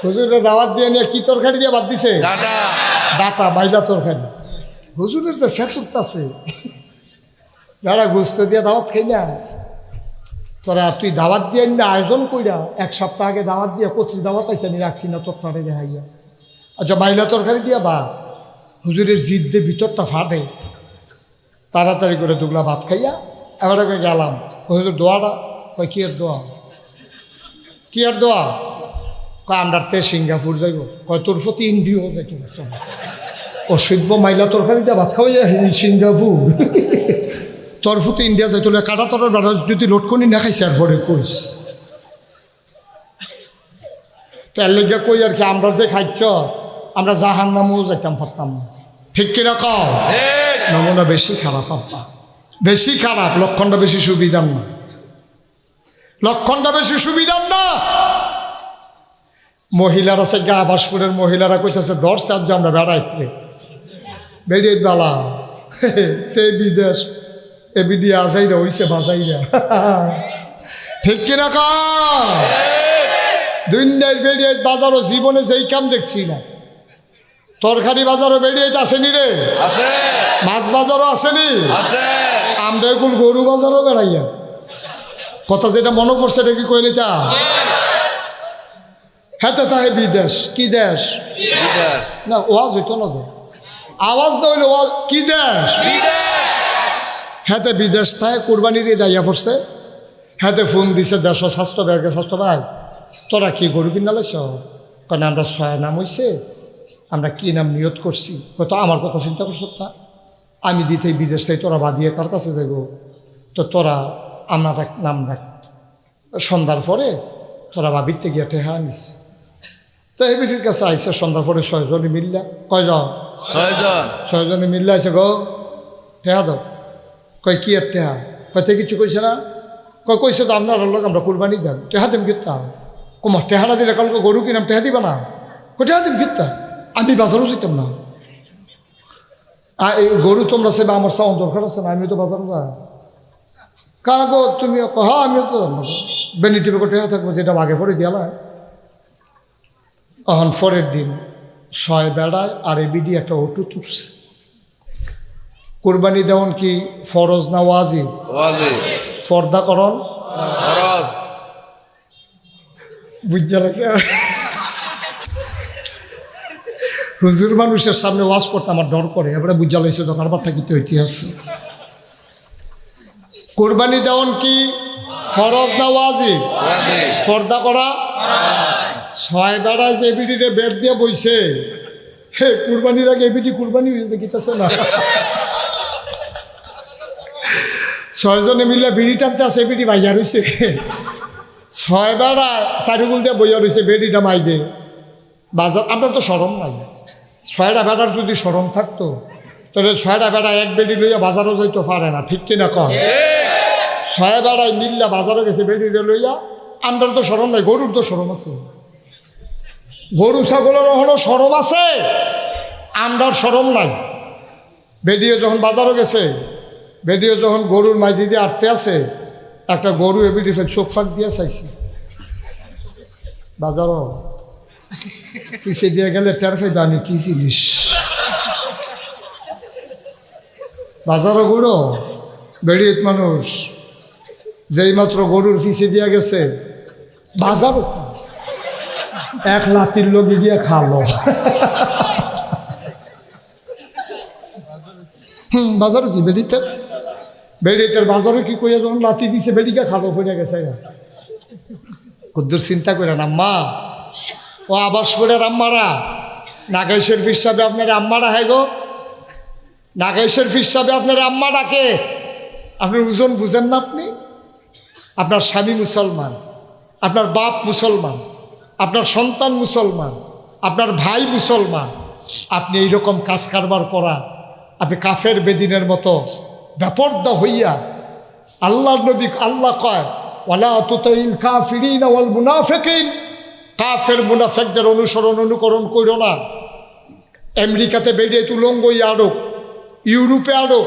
হুজুরের দাওয়াত দিয়ে নিয়ে কি তরকারি দিয়ে বাদ দিছে? ডাটা, বাইলা তরকারি। হুজুরের যে সেতুরটা আছে, যারা গোস্ত দিয়ে দাওয়াত খাই না, তোরা তুই দাওয়াত দিয়ে না আয়োজন কইরা এক সপ্তাহ আগে দাওয়াত দিয়ে কচি দাওয়াত আইসা নি রাখছি না তরকারি দেখাইয়া। আচ্ছা বাইলা তরকারি দিয়া বা হুজুরের জিদ দিয়ে ভিতরটা ফাটে। তাড়াতাড়ি করে দুগলা ভাত খাইয়া এবার গেলাম। হুজুর দোয়াটা কয় কি আর দোয়া, কি আর দোয়া? কয় আমরা তে সিঙ্গাপুর যাইব। কয় তোর প্রতি ইন্ডিও যাইতে অসভ্য, মাইলা তরকারি দিয়ে ভাত খাওয়াই সিঙ্গাপুর। তোর প্রতি ইন্ডিয়া যাইতে কাটা তোর বেড়া যদি লোটকনি না খাইছে আর পরে কইস তার লইয়া কই আর কি। আমরা যে খাইছ আমরা জাহান নামও যাইতাম পারতাম না, ঠিক কিনা কও? নমুনা বেশি খারাপ, আপা বেশি খারাপ। লক্ষণটা বেশি সুবিধার না, লক্ষণটা বেশি সুবিধার না। মহিলারা সে গা আবাসপুরের মহিলারা কইতেছে ধরছে আজ আমরা বেড়াইতে বেরিয়ে বেলা তে বিদেশ এ বিডিয়া আজাইরা হইছে বাজাইরা, ঠিক কিনা কও? দুনিয়ার বেরিয়ে বাজারও জীবনে যেই কাম দেখছি না। তরকারি বাজারও বেরিয়ে আসেনি রে, মাছ বাজারও আসেনি, আমরা এগুলো গরু বাজারও বেড়াইয়া। কথা যেটা মনে পড়ছে এটা কি কইলি তা? হ্যাঁ তো তাহে বিদেশ। কি দেশ? না ওয়াজ হইতো না তো, আওয়াজ না হইলে ওয়াজ কি দেশ? হ্যাঁ তো বিদেশ থাকে কোরবানি দিয়ে যাইয়া পড়ছে। হ্যাঁ তো ফোন দিছে দেশ স্বাস্থ্য ব্যাগে, স্বাস্থ্য ভাই তোরা কি গরু কিনা লাইছ? কারণ আমরা ছয় নাম হইছে, আমরা কি নাম নিয়ত করছি। হয়তো আমার কথা চিন্তা করছো তা আমি দিতে বিদেশ থেকে তোরা বাদিয়ে কার কাছে যাইব? তো তোরা আমার এক নাম রাখ, সন্ধ্যার পরে তোরা বাবিরতে গিয়া টেহা আনিস। তো এই বিটির কাছে আইসে সন্ধ্যার পরে 6 জনে মিললা। কয়জন? 6 জনে মিললে আইসে গো টেহা দাও। কয় কি আর টেহা? কয়তে কিছু কইছে না? কইছে তো আপনার লোক আমরা কুরবানি দেন, টেহা দিম কিতাম। কুমার টেহা না দিলে কালকে গরু কিনাম, টেহা দিবা না? টেহা দিম কিতাম, আমি বাজারও যেতাম না। এই গরু তোমরা সেবা আমার সাউন্ড দরকার আছে না, আমি তো বাজারও যা কাগো তুমি হ্যাঁ আমিও তো জানবো বেনিটিভে টেহা থাকবো, যেটা আগে পরে দিয়ালা তখন পরের দিন 6 বেড়ায় আর এবিডি একটা অটো তুলছে। কোরবানি দেওয়ান কি ফরজ না ওয়াজিব? পর্দা করন বুঝতে লাগছে। হুজুর মানুষের সামনে ওয়াজ করতে আমার ডর করে, এবারে বুঝা লাগছে তো কারবারটা কি ইতিহাস। কোরবানি দেওয়ান কি ফরজ না ওয়াজিব? পর্দা করা। 6 বেড়ায় যে এবিডিরে বেড দিয়ে বইছে, হে কুরবানির আগে এবিডি কুরবানি হয়েছে দেখিতেছে না। 6 জনে মিলে বিড়ি টানতে আছে, এবিডি ভাইয়া রয়েছে। 6 বেড়ায় চারিগুল দিয়ে বইয়া রয়েছে, বেডিটা মাই দে বাজার। আপনার তো সরম নাই। 6টা বেড়ার যদি সরম থাকতো তাহলে 6টা বেড়া এক বেডি লইয়া বাজারও যাইতে পারে না, ঠিক কিনা কন? 6 বেড়ায় মিল্লা বাজারও গেছে বেডিটা লইয়া। আমরা তো সরম নাই, গরুর তো সরম আছে। গরু ছাগলের হলো সরম আছে, আমরার সরম নাই। বেডিও যখন বাজারও গেছে, বেডিও যখন গরুর মাইদি দিয়ে আটতে আছে, একটা গরু এবিডি চোখ ফাঁক দিয়ে চাইছে। বাজারও পিছিয়ে দিয়ে গেলে টের ফেদে আমি কি জিনিস। বাজারও গরু বেড়িয়ে মানুষ যেই মাত্র গরুর পিছিয়ে দিয়ে গেছে, বাজারও এক লাতির লগি দিয়ে খালো। বাজারও কি বেড়িতের বাজারও কি কইয়া যখন লাতি দিছে বেড়িকে খালো পড়ে গেছে। কুদ্দুর চিন্তা করে না মা ও আবাসপুরের আম্মারা, নাগাইশের হিসাবে আপনার আম্মারা হ্যাঁ গো, নাগাইশের হিসাবে আপনার আম্মা ডাকে। আপনার ওজন বুঝেন না আপনি? আপনার স্বামী মুসলমান, আপনার বাপ মুসলমান, আপনার সন্তান মুসলমান, আপনার ভাই মুসলমান, আপনি এইরকম কাজ কারবার করা, আপনি কাফের বেদিনের মতো বেপর্দা হইয়া। আল্লাহর নবী আল্লাহ কয় ওয়ালা তুতাইল কাফিরিন ওয়াল মুনাফিকিন, কাফের মুনাফিকদের অনুকরণ কইরো না। আমেরিকাতে বেরিয়ে তুলঙ্গই আড়ক, ইউরোপে আড়ক,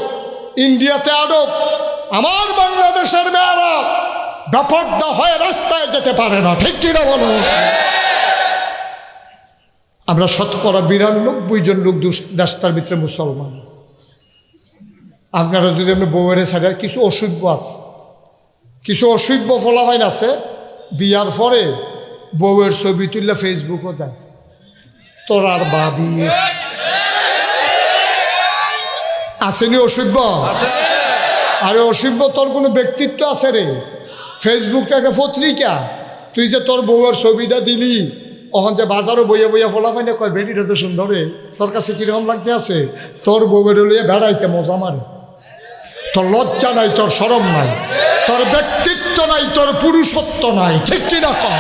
ইন্ডিয়াতে আড়ক, আমার বাংলাদেশের মেয়েরা বেপর্দা হয়ে রাস্তায় যেতে পারে না, ঠিক কিনা বলো? আমরা 92% জন লোক দেশটার ভিতরে মুসলমান। আপনারা যদি আপনি বউয়ের ছাড়া কিছু অসভ্য আছে, কিছু অসভ্য ফলাফাইন আছে, বিয়ার পরে বউয়ের ছবি তুললে ফেসবুকও দেয়, তোর আর বাবি আসেনি অসভ্য। আরে অসভ্য, তোর কোনো ব্যক্তিত্ব আছে রে? ফেসবুকটাকে পত্রিকা, তুই যে তোর বউয়ের ছবিটা দিলি, ওখান যে বাজারও বইয়া বইয়া ফলাফাই না কয় বেডিটা তো সুন্দর রে, তোর কাছে কিরকম লাগতে আছে? তোর বউয়ের লইয়া বেড়াইতে মজা মারে। তোর লজ্জা নাই, তোর শরম নাই, তোর ব্যক্তিত্ব নাই, তোর পুরুষত্ব নাই, ঠিক কিনা কম?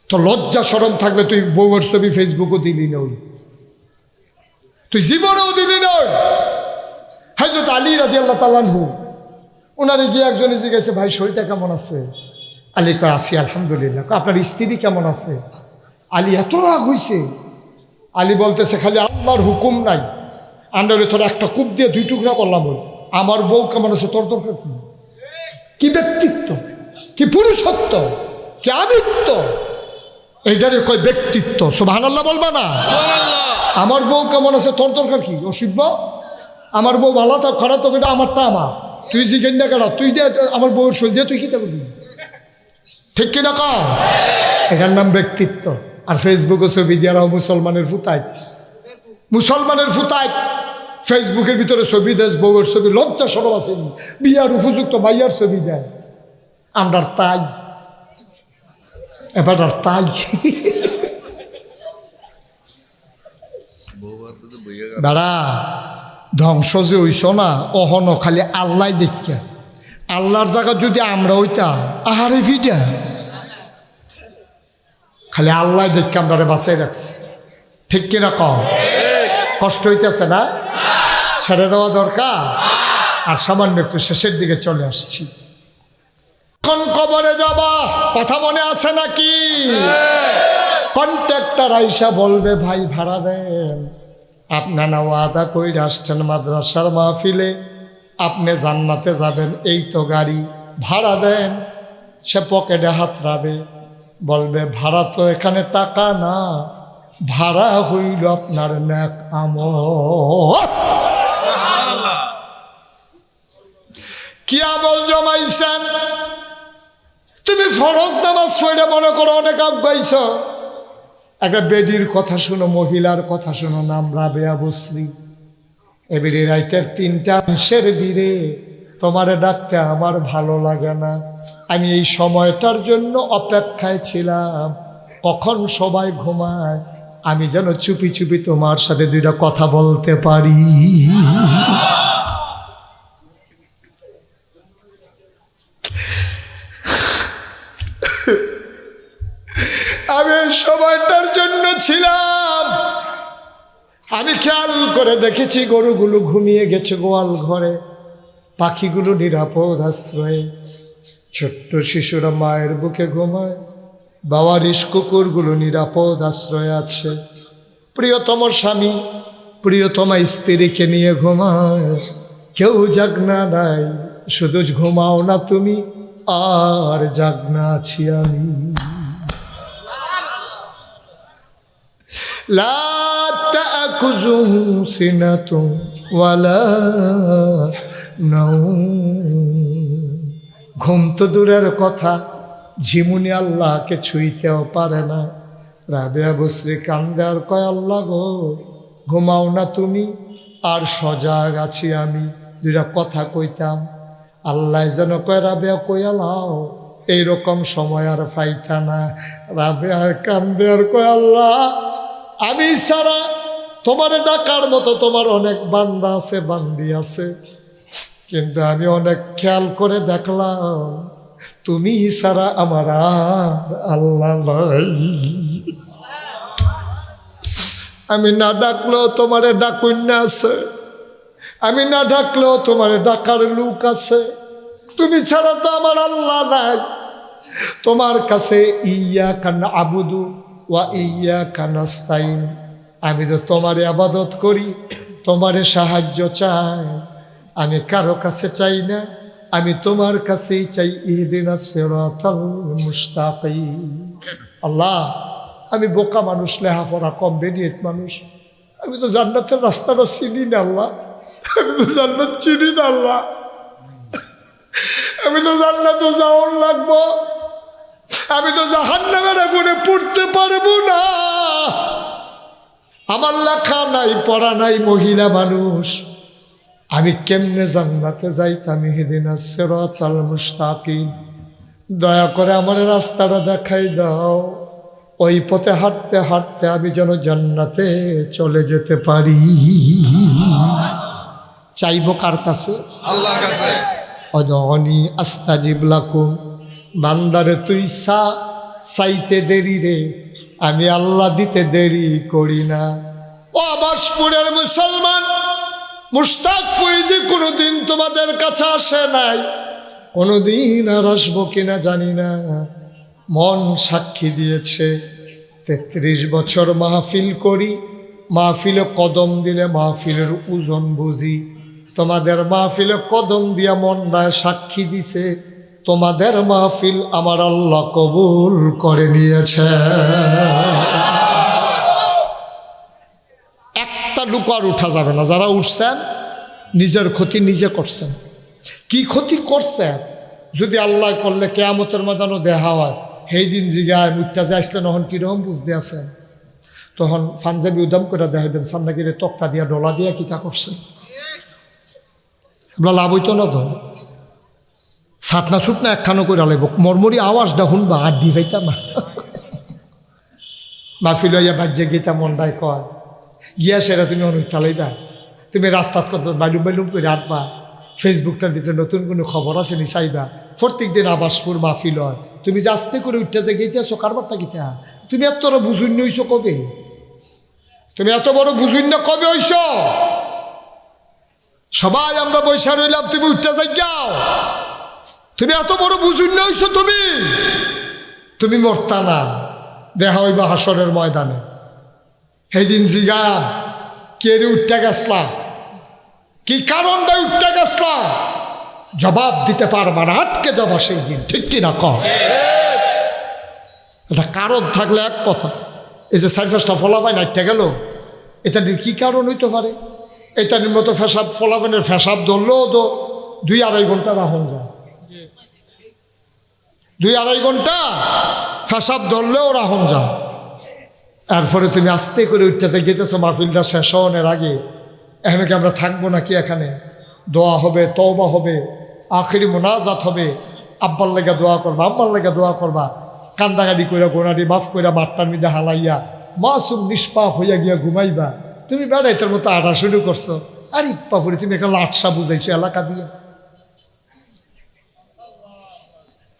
তোর লজ্জা শরম থাকলে তুই বউয়ের ছবি ফেসবুকও দিলি নই, তুই জীবনেও দিলি নই। হযরত আলী রাদিয়াল্লাহু তাআলা আনহু, ওনারে গিয়ে একজনে জিজ্ঞাসা, ভাই শরীরটা কেমন আছে? আলী কয় আছি আলহামদুলিল্লাহ। আপনার স্ত্রী কেমন আছে? আলী এত রাগ হইছে। আলী বলতেছে, খালি আল্লাহর হুকুম নাই, আন্ডারে তোর একটা কূপ দিয়ে 2 টুকরা করলাম, আমার বউ কেমন আছে তোর দরকার কি? কি ব্যক্তিত্ব, কি পুরুষত্ব, কি আমিত্ব, এইটারে কয় ব্যক্তিত্ব। সুবহানাল্লাহ বলবা না? আমার বউ কেমন আছে তোর দরকার কি? অসভ্য, আমার বউ ভালো থাক খারাপ থাক এটা আমারটা আমার, তুই জিজ্ঞেস না কেনা, তুই দিয়ে আমার বউয়ের শরীর দিয়ে তুই কী করবি? ঠিক কিনা কও? এটার নাম ব্যক্তিত্ব। আর ফেসবুকে ছবি দিয়ে মুসলমানের ফুতায়, মুসলমানের ফুতায় ফেসবুকের ভিতরে ছবি দেশ, বউয়ের ছবি, লজ্জা সরব আছে, বিয়ার উপযুক্ত মাইয়ার ছবি দেয়। আমরা তাই এবার আর তাই দাঁড়া ধ্বংস যে হইস না, অহন খালি আল্লাহ দেখা। আল্লাহর জায়গা যদি আমরা হইতাম, আহারে ভিডা খালি আল্লাহ দেখে আমরা বাঁচাই রাখছি, ঠিক কিনা কম? কষ্ট হইতেছে না? ছেড়ে দেওয়া দরকার। আর সামান্য একটু শেষের দিকে চলে আসছি। কোন কবরে যাবা কথা মনে আছে নাকি? কন্ট্রাক্টর আইসা বলবে, ভাই ভাড়া দেন, আপনারা ওয়াদা কইরা আসছেন মাদ্রাসার মাহফিলে, আপনি জান্নাতে যাবেন, এই তো গাড়ি ভাড়া দেন। সে পকেটে হাত রাবে, বলবে ভাড়া তো এখানে টাকা না, ভাড়া হইল আপনার নেক আমল। কি আমল জমাইছেন? তুমি ফরজ নামাজ পড়ে মনে করো অনেক আগাইছ, একটা বেডির কথা শুনো, মহিলার কথা শুনো, নাম রাবেয়া বসরি। এবারে রাইতের 3টা মাসের বীরে তোমারে ডাকতে আমার ভালো লাগে না, আমি এই সময়টার জন্য অপেক্ষায় ছিলাম, কখন সবাই ঘুমায় আমি যেন চুপি চুপি তোমার সাথে 2টা কথা বলতে পারি। আমি এই সময়টার জন্য ছিলাম। আমি খেয়াল করে দেখেছি গরুগুলো ঘুমিয়ে গেছে গোয়াল ঘরে, পাখিগুলো নিরাপদ আশ্রয়ে, ছোট্ট শিশুরা মায়ের বুকে ঘুমায়, বাবারিশ কুকুরগুলো নিরাপদ আশ্রয়ে আছে, প্রিয়তম স্বামী প্রিয়তমা স্ত্রীকে নিয়ে ঘুমায়, কেউ জাগনা নাই, শুধু ঘুমাও না তুমি আর জাগনা আছি আমি। লা তা'খুযুহু সিনাতুন ওয়ালা নাওম। ঘুম তো দূরের কথা, ঝিমুনি আল্লাহকে ছুঁইতেও পারে না। রাবেয়া বসরি কান্দে আর কয়, আল্লাহ গো ঘুমাও না তুমি আর সজাগ আছি আমি। 2টা কথা কইতাম, আল্লাহ যেন কয় রাবেয়া কইয়া লাও, এইরকম সময় আর পাইতা না। রাবেয়া কান্দে আর কয়, আল্লাহ আমি ছাড়া তোমারে ডাকার মতো তোমার অনেক বান্দা আছে, বান্দি আছে, কিন্তু আমি অনেক খেয়াল করে দেখলাম তুমি ছাড়া আমার আর আল্লাহ নাই। আমি না ডাকলেও তোমারে ডাকুন্যা আছে, আমি না ডাকলেও তোমারে ডাকার লোক আছে, তুমি ছাড়া তো আমার আল্লাহ নাই। তোমার কাছে ইয়াকা না'বুদু ওয়া ইয়াকা নাস্তাইন, আমি তো তোমারে ইবাদত করি, তোমারে সাহায্য চাই, আমি কারো কাছে চাই না, আমি তোমার কাছেই চাই। ইহদিনাস সিরাতাল মুস্তাকিম। আল্লাহ আমি বোকা মানুষ, লেহাপড়া কম, বেনিয়ত মানুষ, আমি তো জান্নাতের রাস্তাটা চিনি না আল্লাহ, আমি তো জান্নাত চিনি না আল্লাহ, আমি তো জান্নাতে যাওয়ার লাগবো, আমি তো জাহান্নামের আগুনে পড়তে পারবো না, আমার লেখা নাই পড়া নাই, মহিলা মানুষ, আমি কেমনে জান্নাতে যাইতাম? ইহদিনাস সিরাতাল মুস্তাকিম, দয়া করে আমার রাস্তাটা দেখাই দাও, ওই পথে হাঁটতে হাঁটতে আমি যেন জান্নাতে চলে যেতে পারি। চাইব কার কাছে? আল্লাহর কাছে। অদনি আস্তাজিব লাকুম, বান্দারে তুই চাইতে দেরি রে, আমি আল্লাহ দিতে দেরি করি না। ও আবাসপুরের মুসলমান, মুশতাক ফৈজি কোনোদিন তোমাদের কাছে আসে নাই, কোনোদিন আর আসবো কিনা জানি না, মন সাক্ষী দিয়েছে 33 বছর মাহফিল করি, মাহফিলে কদম দিলে মাহফিলের ওজন বুঝি, তোমাদের মাহফিলে কদম দিয়া মনটায় সাক্ষী দিছে, তোমাদের মাহফিল আমার আল্লাহ কবুল করে নিয়েছে। একটা লুক আর উঠা যাবে না, যারা উঠছেন নিজের ক্ষতি নিজে করছেন। কি ক্ষতি করছেন? যদি আল্লাহ করলে কিয়ামতের ময়দানও দেখা হয়, সেই দিন জিগায় মুখটা যে আসলে নহন কীরকম বুঝতে আছেন, তখন পাঞ্জাবি উদাম করে দেখাবেন সামনাগিরে তক্তা দিয়া ডলা দিয়া কিতা করছেন, আমরা লাভ হইতো না তো। ছাটনা ছুটনা একখানো করে আলাইব, মরমরি আওয়াজটা শুনবা আর দি ভাইতা না। মাহফিল হইয়া বাজ্যে গীতা মনটাই কয়, গিয়া সেরা তুমি অনুষ্ঠা লইবা, তুমি রাস্তাত কত বাইলুম বাইলুম করে আটবা, ফেসবুকটার ভিতরে নতুন কোনো খবর আছে নি চাইবা, প্রত্যেক দিন আবাসপুর মাহফিল হয়, তুমি যে আস্তে করে উঠতে যে গেইতেছো কারবারটা গীতা, তুমি এত বড় বুঝুন্য হইছো কবে? তুমি এত বড় বুঝুন্য কবে হইছ? সবাই আমরা বৈশা রইলাম, তুমি উঠতে যাই যাও, তুমি এত বড় বুঝুন্য হইছো, তুমি মরতা না, দেখা হইবা হাসরের ময়দানে। সেই দিন জিগাম কে রে উঠতে গেছলা, কি কারণটা উঠতে গেছলা, জবাব দিতে পারবা না, আটকে যাবা সেই দিন, ঠিক কিনা কর। এটা কারণ থাকলে এক কথা, এই যে 4-5টা ফলাফাই নাইটটা গেল, এটা কি কারণ হইতে পারে? এটার মতো ফেসাব ফলাফানের ফেসাব ধরলেও তো 2-2.5 ঘন্টা রাখুন যায়, 2-2.5 ঘন্টা ফেসাব ধরলেও রাখুন যায়। এরপরে তুমি আস্তে করে উঠতেছে গেতেছো মাহফিলটা শেষ হওয়ার আগে, এখানে কি আমরা থাকবো নাকি? এখানে দোয়া হবে, তওবা হবে, আখেরি মোনাজাত হবে, আব্বার লেগে দোয়া করবা, আম্মার লেগে দোয়া করবা, কান্দাকাটি কইরা গোনাটি মাফ কইরা মাঠটার মধ্যে হালাইয়া মাসুম নিষ্পাপ হইয়া গিয়া ঘুমাইবা। তুমি বেড়াইতের মতো আটা শুরু করছো, আর ইপ্পা করে তুমি একটা লাটসা বুঝাইছো এলাকা দিয়ে।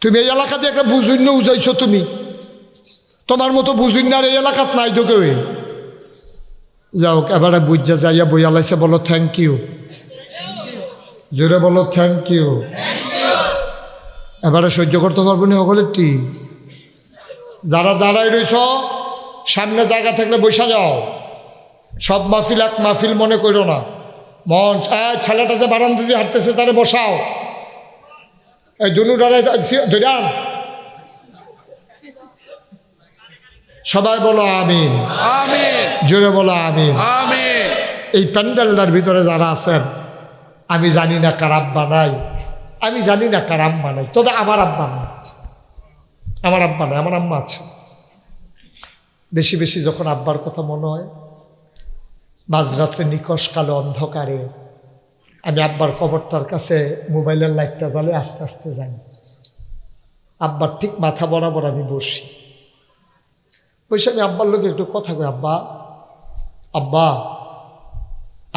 তুমি এই এলাকা দিয়ে একটা বুঝুন্য উজাইছো, তুমি তোমার মতো বুঝুন না, এই এলাকাত নাই তো কেউ। যাও এবারে বুঝা যাইয়া বইয়া লাইছে, বলো থ্যাংক ইউ, জোরে বলো থ্যাংক ইউ। এবারে সহ্য করতে পারবো না সকলের ঠিক। যারা দাঁড়াই রইছ সামনে জায়গা থাকলে বসা যাও। সব মাহফিল এক মাহফিল মনে করো না। মন ছেলেটা যে বারান্দা দিয়ে হাঁটতেছে তারে বসাও, এই দুনুটারে ধরান। সবাই বলো আমিন, আমিন, জোরে বলো আমিন, আমিন। এই প্যান্ডেলটার ভিতরে যারা আছেন, আমি জানি না কার আব্বা নাই, আমি জানি না কার আম্মা নাই, তবে আমার আব্বা নাই, আমার আব্বা নাই, আমার আম্মা আছে। বেশি বেশি যখন আব্বার কথা মনে হয়, মাঝরাত্রে নিকশ কালো অন্ধকারে আমি আব্বার কবরটার কাছে মোবাইলের লাইটটা জ্বালে আস্তে আস্তে যাই। আব্বার ঠিক মাথা বরাবর আমি বসি, বসে আমি আব্বার লোকে একটু কথা কই, আব্বা আব্বা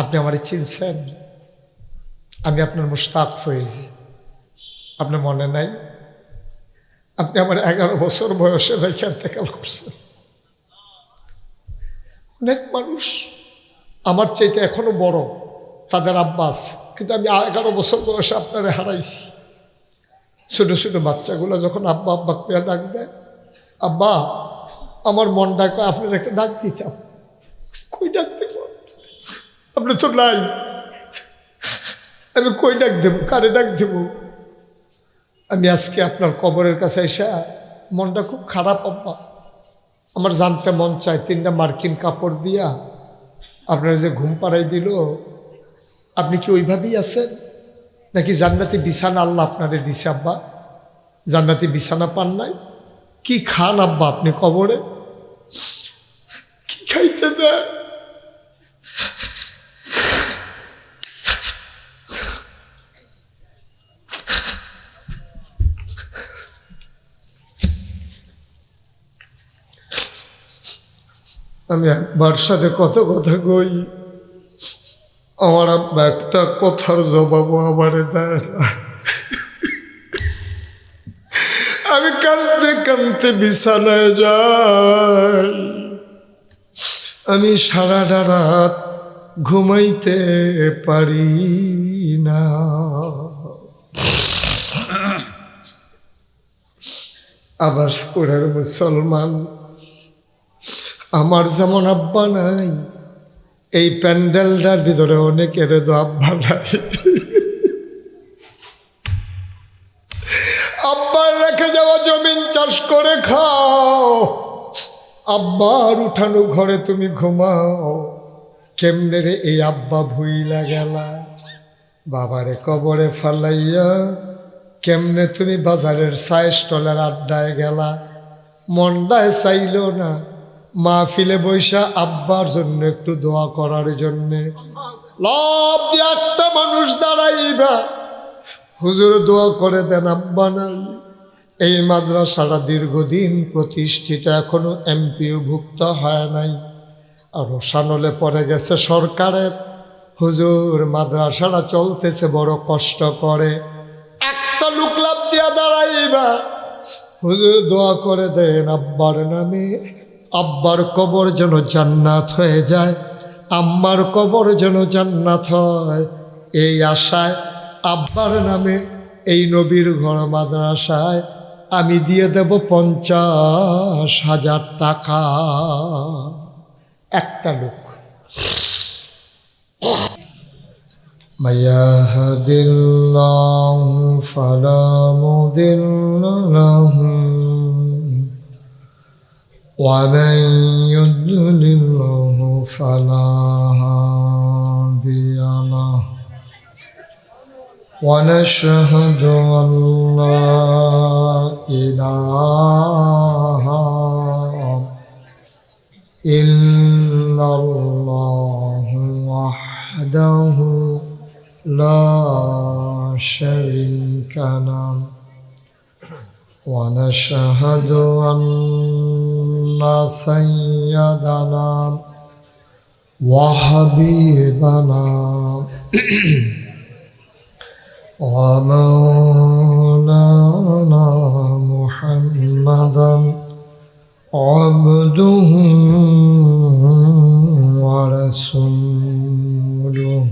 আপনি আমারে চিনছেন? আমি আপনার মুশতাক ফয়েজি, আপনার মনে নাই? আপনি আমার 11 বছর বয়সে রেখে ইন্তেকাল করছেন। অনেক মানুষ আমার চাইতে এখনো বড়, তাদের আব্বাস, কিন্তু আমি 11 বছর বয়সে আপনারে হারাইছি। ছোটো ছোটো বাচ্চাগুলো যখন আব্বা আব্বা করে ডাক দেয়, আব্বা আমার মনটাকে আপনার একটা ডাক দিতাম, কই ডাক দেব? আপনি তো নাই, আমি কই ডাক দেব, কারে ডাক দেব? আমি আজকে আপনার কবরের কাছে এসে মনটা খুব খারাপ আব্বা। আমার জানতে মন চায় 3টা মার্কিন কাপড় দিয়া আপনার যে ঘুম পাড়াই দিল, আপনি কি ওইভাবেই আছেন নাকি জান্নাতি বিছানা আল্লাহ আপনারে দিছে? আব্বা জান্নাতি বিছানা পান নাই? কি খান আব্বা আপনি কবরে? কি খাইতে দেন? আমি একবার সাথে কত কথা কই, আমার আব্বা একটা কথার জবাবও আমারে দেয় না। আমি কাঁদতে কাঁদতে বিছানায় যাই, আমি সারাটা রাত ঘুমাইতে পারি না। আবাসপুরের মুসলমান, আমার যেমন আব্বা নাই, এই প্যান্ডেলটার ভিতরে অনেকের তো আব্বা নাই। আব্বার রেখে যাওয়া জমিন চাষ করে খাও, আব্বার উঠানো ঘরে তুমি ঘুমাও। কেমনে রে এই আব্বা ভুইলা গেলা, বাবারে কবরে ফালাইয়া কেমনে তুমি বাজারের চায় স্টলের আড্ডায় গেলা। মনটায় চাইল না মাহফিলে বৈশা আব্বার জন্য একটু দোয়া করার জন্যে। লাভ দিয়ে একটা মানুষ দাঁড়াইবা, হুজুর দোয়া করে দেন আব্বা নাই। এই মাদ্রাসাটা দীর্ঘদিন প্রতিষ্ঠিত, এখনো এমপিও ভুক্ত হয় নাই, আর রসানলে পড়ে গেছে সরকারের। হুজুর মাদ্রাসাটা চলতেছে বড় কষ্ট করে, একটা লোক লাভ দিয়া দাঁড়াইবা, হুজুর দোয়া করে দেন আব্বার নামে, আব্বার কবর যেন জান্নাত হয়ে যায়, আম্মার কবর যেন জান্নাত হয়। এই আশায় আব্বার নামে এই নবীর ঘর মাদ্রাসায় আমি দিয়ে দেব 50,000 টাকা। একটা লোক। মায়াহদিল্লাহু ফালা মুদিল্লা লাহু ومن يضلله فلا هادي له ونشهد أن لا إله إلا الله وحده لا شريك له ونشهد أن سيدنا وحبيبنا ومولانا محمدا عبده ورسوله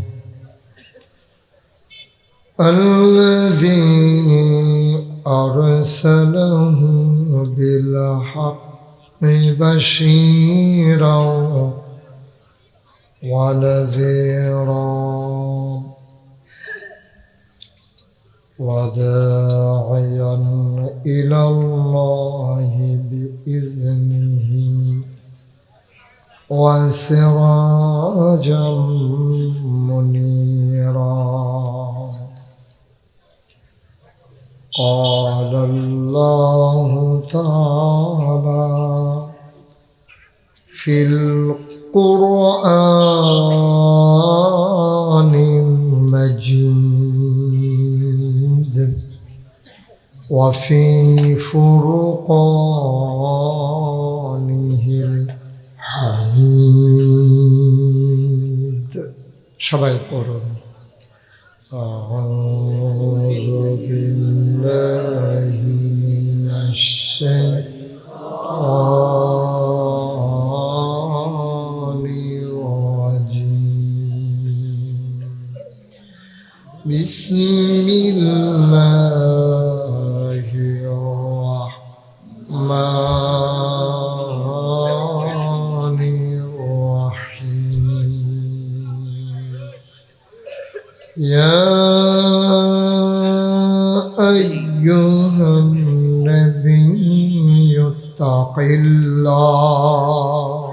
الذي أرسله بالحق بشيرا ونذيرا وداعيا إلى الله بإذنه وسراجا منيرا قال الله تعالى في القرآن المجيد وفي فرقانه الحميد সবাই পড়ুন أعوذ بالله من الشيطان الرجيم بسم الله الرحمن الرحيم يا أيها النبي اتق الله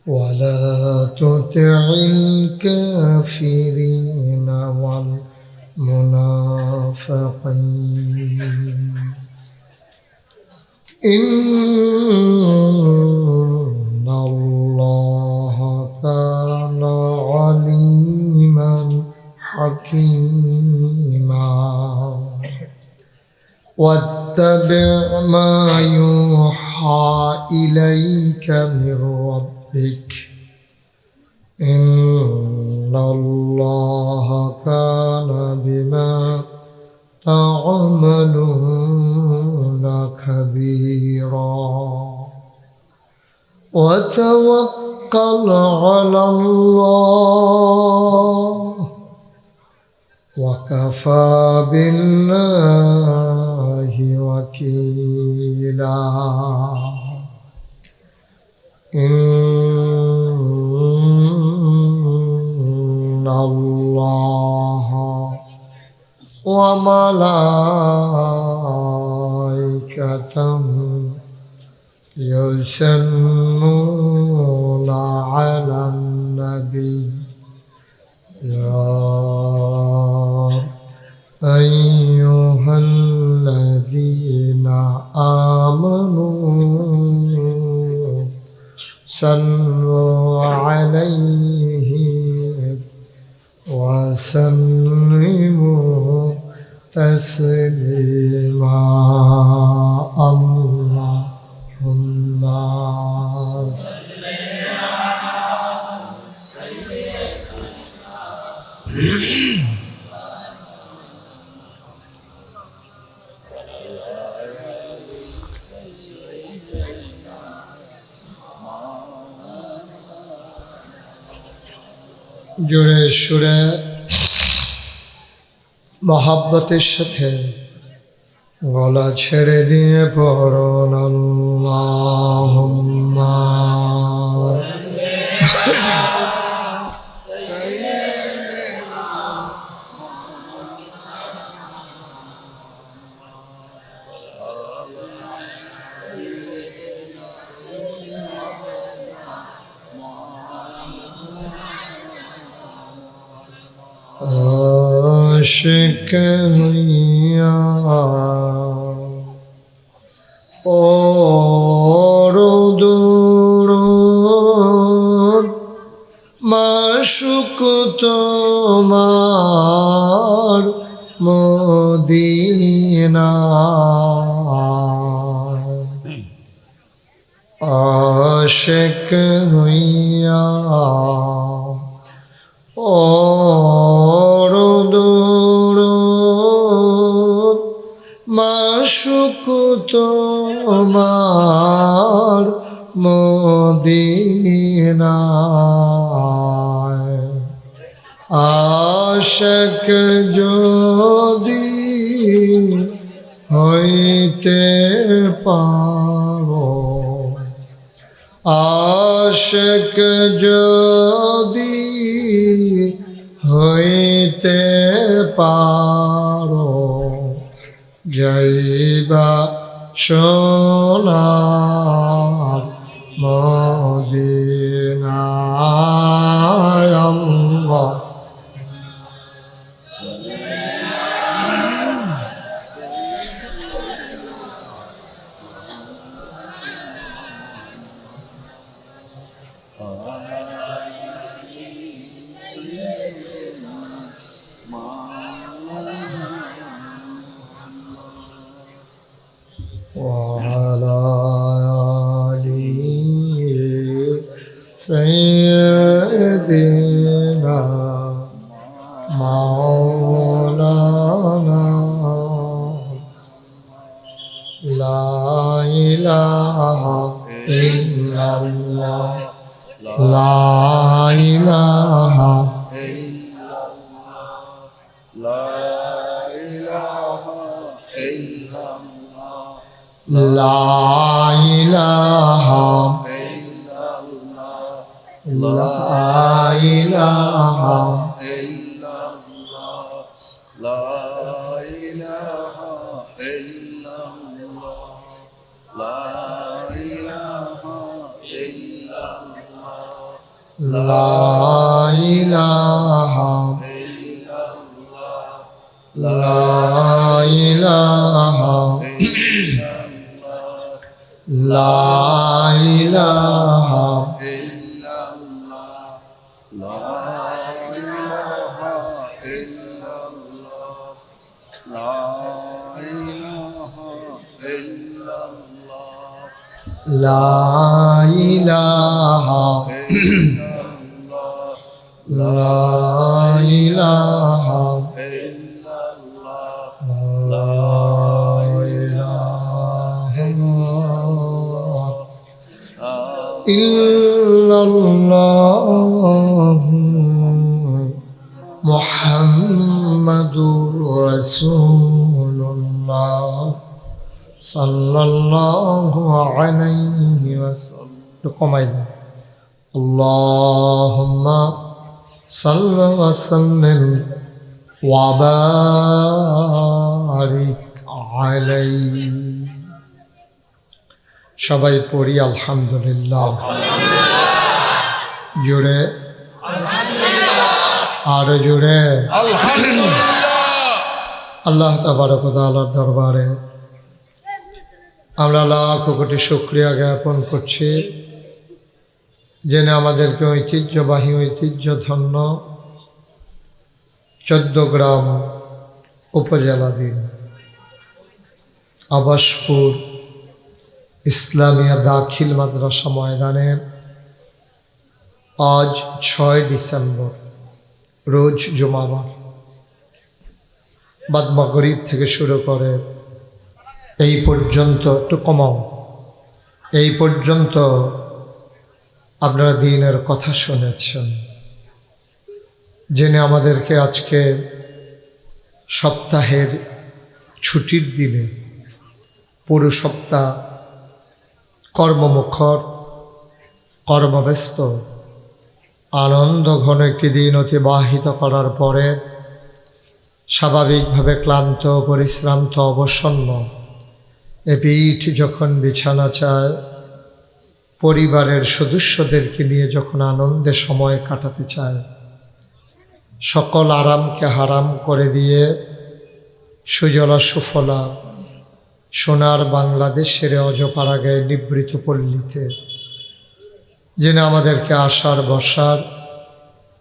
ولا تطع الكافرين والمنافقين إن الله كان عليما حكيما واتبع ما يوحى إليك من ربك إن الله كان بما تعملون خبيرا وتوكل على الله وكفى بالله وكيلا إن الله وملائكته يصلون على النبي يا أيها الذين آمنوا صلوا عليه وسلموا تسليما اللهم صل على سيدنا জোরে সুরে মহাব্বতের সাথে গলা ছেড়ে দিয়ে পড়ুন আল্লাহুম্মা আশিক হইয়া দূর মাশুক তোমার মদিনা আশিক হইয়া দূর মাশুক তোমার মদিনা আশিক যদি হইতে পারো আশিক যদি হইতে পারো যাইবা সোনার মদিনায় আল্লাহ وعلى آل سيدنا مولانا لا إله إلا الله لا إله إلا الله لا إله إلا الله لا إله إلا الله لا إله إلا الله لا إله إلا الله لا إله إلا الله لا إله إلا الله لا إله إلا لا إله إلا الله لا إله إلا الله لا إله إلا الله لا إله إلا الله لا إله إلا الله لا إلا الله محمد رسول الله صلى الله عليه وسلم اللهم صل وسلم وبارك عليه সবাই পড়ি আলহামদুলিল্লাহ জোরে আর জোরে আল্লাহ তাবারক ওয়া তাআলার দরবারে আমরা লাখ কোটি শুকরিয়া জ্ঞাপন করছি যিনি আমাদেরকে ঐতিহ্যবাহী ঐতিহ্যধন্য 14 গ্রাম উপজেলাধীন আবাসপুর ইসলামিয়া দাখিল মাদ্রাসা ময়দানে আজ 6 ডিসেম্বর রোজ জুমাবার বাদ মাগরিব থেকে শুরু করে এই পর্যন্ত একটু কমাও এই পর্যন্ত আপনারা দ্বীনের কথা শুনেছেন যিনি আমাদেরকে আজকে সপ্তাহের ছুটির দিনে পুরো সপ্তাহ কর্মমুখর কর্মব্যস্ত আনন্দ ঘন একটি দিন অতিবাহিত করার পরে স্বাভাবিকভাবে ক্লান্ত পরিশ্রান্ত অবসন্ন এ পিঠ যখন বিছানা চায় পরিবারের সদস্যদেরকে নিয়ে যখন আনন্দে সময় কাটাতে চায় সকল আরামকে হারাম করে দিয়ে সুজলা সুফলা সোনার বাংলাদেশের অজপাড়াগায় নিবৃত পল্লীতে যিনি আমাদেরকে আসার বসার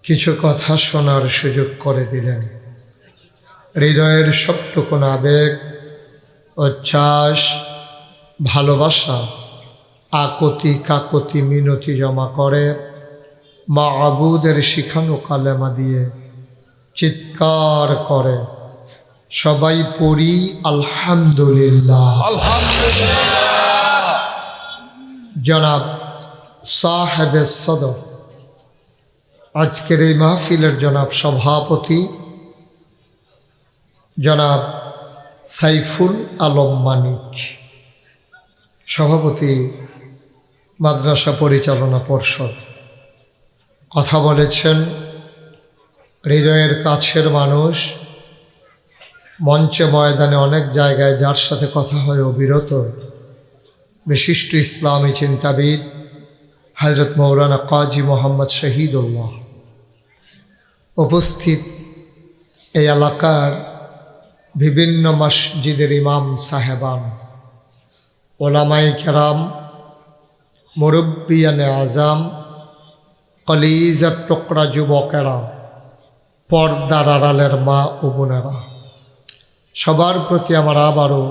কিছু কথা শোনার সুযোগ করে দিলেন। হৃদয়ের সবটুকুন আবেগ, উচ্ছ্বাস, ভালোবাসা, আকতি কাকতি মিনতি জমা করে মাবুদের শিখানো কালেমা দিয়ে চিৎকার করে সবাই পড়ি আলহামদুলিল্লাহ। জনাব সাহেবে সদর, আজকের এই মাহফিলের জনাব সভাপতি জনাব সাইফুল আলম মানিক, সভাপতি মাদ্রাসা পরিচালনা পর্ষদ, কথা বলেছেন হৃদয়ের কাছের মানুষ, মঞ্চে ময়দানে অনেক জায়গায় যার সাথে কথা হয় অবিরত, বিশিষ্ট ইসলামী চিন্তাবিদ হযরত মৌলানা কাজী মোহাম্মদ শহীদুল্লাহ। উপস্থিত এই এলাকার বিভিন্ন মসজিদের ইমাম সাহেবান, ওলামায়ে কেরাম, মুরব্বিয়ানে আজম, কলিজার টুকরা যুবকেরা, পর্দার আড়ালের মা ও বোনেরা, সবার প্রতি আমার আবারও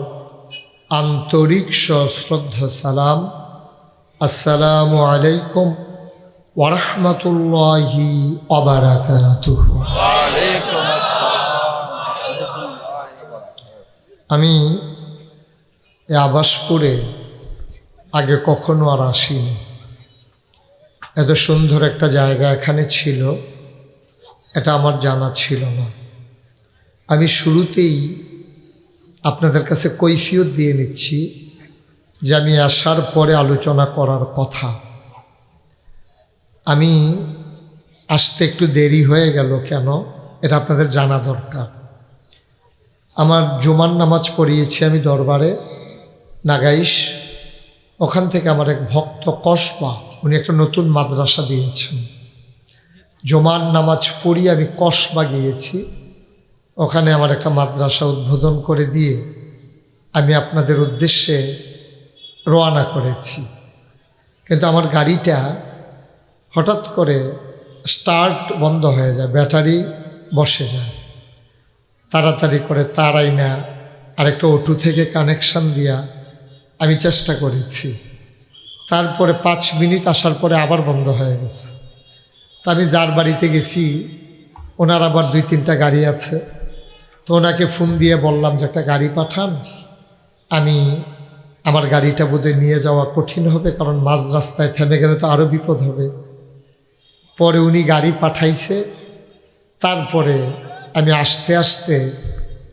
আন্তরিক সশ্রদ্ধা সালাম। আসসালামু আলাইকুম ওয়া রাহমাতুল্লাহি ওয়া বারাকাতুহু। আমি এই আবাসপুরে আগে কখনো আর আসিনি। এত সুন্দর একটা জায়গা এখানে ছিল, এটা আমার জানা ছিল না। আমি শুরুতেই আপনাদের কাছে কৈফিয়ত দিয়ে নিচ্ছি যে আমি আসার পরে আলোচনা করার কথা। আমি আসতে একটু দেরি হয়ে গেল কেন, এটা আপনাদের জানা দরকার। আমার জুমার নামাজ পড়িয়েছি আমি দরবারে নাগাইশ, ওখান থেকে আমার এক ভক্ত কসবা, উনি একটা নতুন মাদ্রাসা দিয়েছেন। জুমার নামাজ পড়ি আমি কসবা গিয়েছি, ওখানে আমার একটা মাদ্রাসা উদ্বোধন করে দিয়ে আমি আপনাদের উদ্দেশ্যে রওনা করেছি। কিন্তু আমার গাড়িটা হঠাৎ করে স্টার্ট বন্ধ হয়ে যায়, ব্যাটারি বসে যায়। তাড়াতাড়ি করে তারাই না আরেকটা অটো থেকে কানেকশান দিয়া আমি চেষ্টা করেছি। তারপরে 5 মিনিট আসার পরে আবার বন্ধ হয়ে গেছে। তা আমি যার বাড়িতে গেছি ওনার আবার 2-3টা গাড়ি আছে, তো ওনাকে ফোন দিয়ে বললাম যে একটা গাড়ি পাঠান, আমি আমার গাড়িটা বোধহয় নিয়ে যাওয়া কঠিন হবে, কারণ মাঝ রাস্তায় থেমে গেলে তো আরও বিপদ হবে। পরে উনি গাড়ি পাঠাইছে, তারপরে আমি আসতে আসতে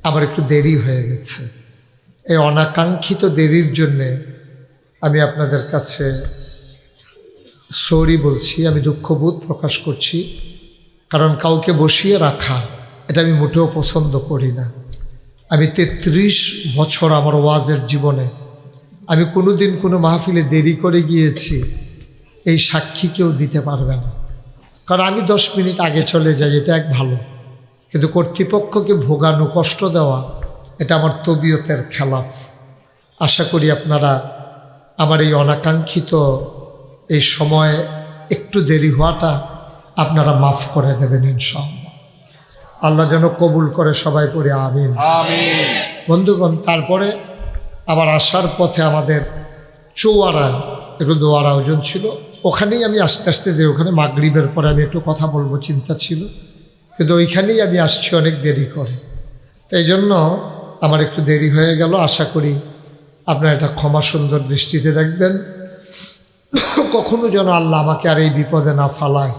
আমার একটু দেরি হয়ে গেছে। এই অনাকাঙ্ক্ষিত দেরির জন্যে আমি আপনাদের কাছে সরি বলছি, আমি দুঃখবোধ প্রকাশ করছি। কারণ কাউকে বসিয়ে রাখা এটা আমি মোটেও পছন্দ করি না। আমি 33 বছর আমার ওয়াজের জীবনে আমি কোনো দিন কোনো মাহফিলে দেরি করে গিয়েছি, এই সাক্ষী কেউ দিতে পারবে না। কারণ আমি 10 মিনিট আগে চলে যাই, এটা এক ভালো, কিন্তু কর্তৃপক্ষকে ভোগানো, কষ্ট দেওয়া, এটা আমার তবিয়তের খেলাফ। আশা করি আপনারা আমার এই অনাকাঙ্ক্ষিত এই সময়ে একটু দেরি হওয়াটা আপনারা মাফ করে দেবেন ইনশাআল্লাহ। আল্লাহ যেন কবুল করে, সবাই করে আমিন। বন্ধুগণ, তারপরে আবার আসার পথে আমাদের চৌয়ারা একটু দোয়ার আয়োজন ছিল, ওখানেই আমি আস্তে আস্তে দেরি, ওখানে মাগরিবের পরে আমি একটু কথা বলবো চিন্তা ছিল, কিন্তু ওইখানেই আমি আসছি অনেক দেরি করে। এই জন্য আমার একটু দেরি হয়ে গেল। আশা করি আপনারা এটা ক্ষমা সুন্দর দৃষ্টিতে দেখবেন। কখনো যেন আল্লাহ আমাকে আর এই বিপদে না ফালায়।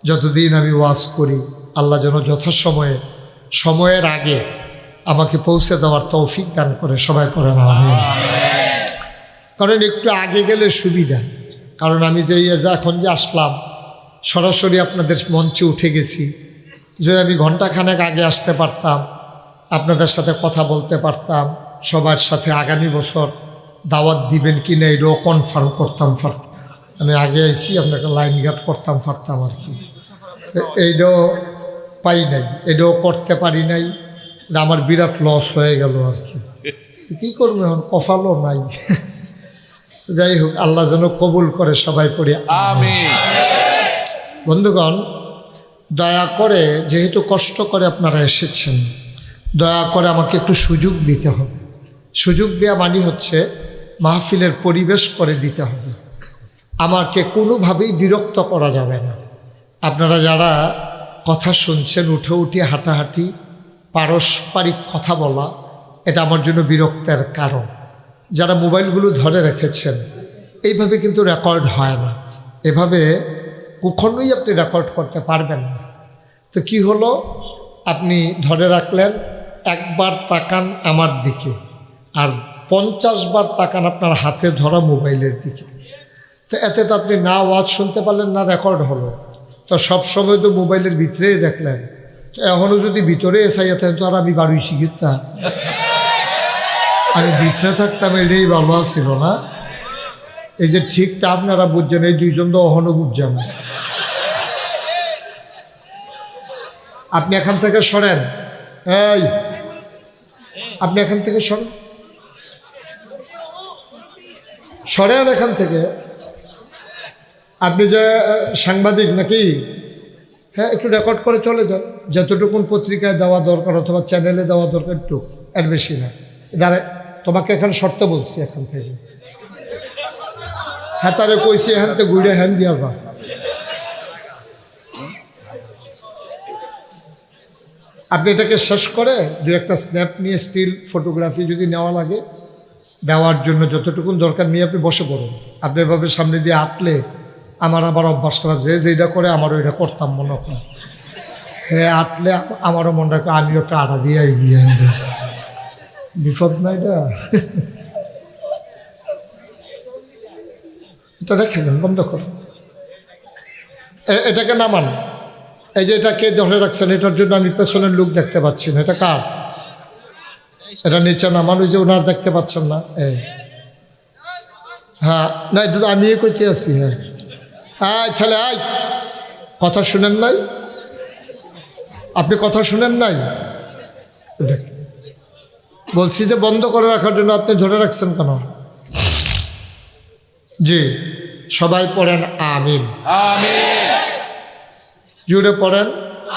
যতদিন আমি ওয়াজ করি আল্লাহ যেন যথাসময়ে, সময়ের আগে আমাকে পৌঁছে দেওয়ার তৌফিক দান করে, সবাই করেন আমিন। কারণ একটু আগে গেলে সুবিধা, কারণ আমি যে এখন যে আসলাম সরাসরি আপনাদের মঞ্চে উঠে গেছি। যদি আমি ঘন্টাখানেক আগে আসতে পারতাম, আপনাদের সাথে কথা বলতে পারতাম, সবার সাথে আগামী বছর দাওয়াত দিবেন কি না এটাও কনফার্ম করতাম পারতাম। আমি আগে এসেছি আপনাকে লাইন গার্ড করতাম পারতাম আর কি। এইটাও পাই নাই, এটাও করতে পারি নাই, আমার বিরাট লস হয়ে গেল আর কি। কী করবো এখন, কপালও নাই। যাই হোক, আল্লাহ যেন কবুল করে, সবাই পড়ি আমিন। বন্ধুগণ, দয়া করে, যেহেতু কষ্ট করে আপনারা এসেছেন, দয়া করে আমাকে একটু সুযোগ দিতে হবে। সুযোগ দেওয়া মানে হচ্ছে মাহফিলের পরিবেশ করে দিতে হবে। আমাকে কোনোভাবেই বিরক্ত করা যাবে না। আপনারা যারা কথা শুনছেন, উঠে উঠে হাঁটাহাঁটি, পারস্পরিক কথা বলা, এটা আমার জন্য বিরক্তের কারণ। যারা মোবাইলগুলো ধরে রেখেছেন, এইভাবে কিন্তু রেকর্ড হয় না, এভাবে কখনোই আপনি রেকর্ড করতে পারবেন না। তো কি হলো, আপনি ধরে রাখলেন, একবার তাকান আমার দিকে আর 50 বার তাকান আপনার হাতে ধরা মোবাইলের দিকে। তো এতে তো আপনি না ওয়াজ শুনতে পারলেন, না রেকর্ড হলো। তো সবসময় তো মোবাইলের ভিতরেই দেখলেন। তো এখনও যদি ভিতরে এসাইয়া থাকেন, তো আর আমি বাড়ি শিখিতাম, আমি ভিতরে থাকতাম, এটাই ভালো ছিল না। এই যে ঠিকটা আপনারা বুঝছেন, এই দুইজন তো অহনও বুঝছেন। আপনি এখান থেকে সরেন, এই আপনি এখান থেকে সরেন, সরেন এখান থেকে। আপনি যে সাংবাদিক নাকি? হ্যাঁ, একটু রেকর্ড করে চলে যান, যতটুকুন পত্রিকায় দেওয়া দরকার অথবা চ্যানেলে দেওয়া দরকার, একটু, এর বেশি না। দাঁড়ে, তোমাকে এখানে সরতে বলছি এখান থেকে। হ্যাঁ, তারে কইছি এখান থেকে ঘুরে হ্যান দিয়া যা। আপনি এটাকে শেষ করে দু একটা স্ন্যাপ নিয়ে, স্টিল ফটোগ্রাফি যদি নেওয়া লাগে, দেওয়ার জন্য যতটুকুন দরকার নিয়ে আপনি বসে পড়ুন। আপনি এভাবে সামনে দিয়ে আঁকলে আমার আবার অভ্যাস করা, যে যেটা করে আমারও এটা করতাম মনে হয়। হ্যাঁ, আঁকলে আমারও মনে রাখে, আমিও একটা আড়া দিয়ে এগিয়ে আনবো, বিপদ না এটা। এটা রেখে দেন, বন্ধ করুন, এটাকে নামান। এই যে এটা কে ধরে রাখছেন, এটার জন্য আমি পেছনের লোক দেখতে পাচ্ছি না, এটা কার? এটা নিচে নামান, ওই যে ওনার দেখতে পাচ্ছেন না। হ্যাঁ, না, এটা তো আমি কইতে আছি। হ্যাঁ, হ্যাঁ ছেলে, আয়, কথা শুনেন নাই আপনি? কথা শুনেন নাই? বলছি যে বন্ধ করে রাখার জন্য আপনি ধরে রাখছেন কেন? জি, সবাই পড়েন আমিন। আমিন, জুড়ে পড়েন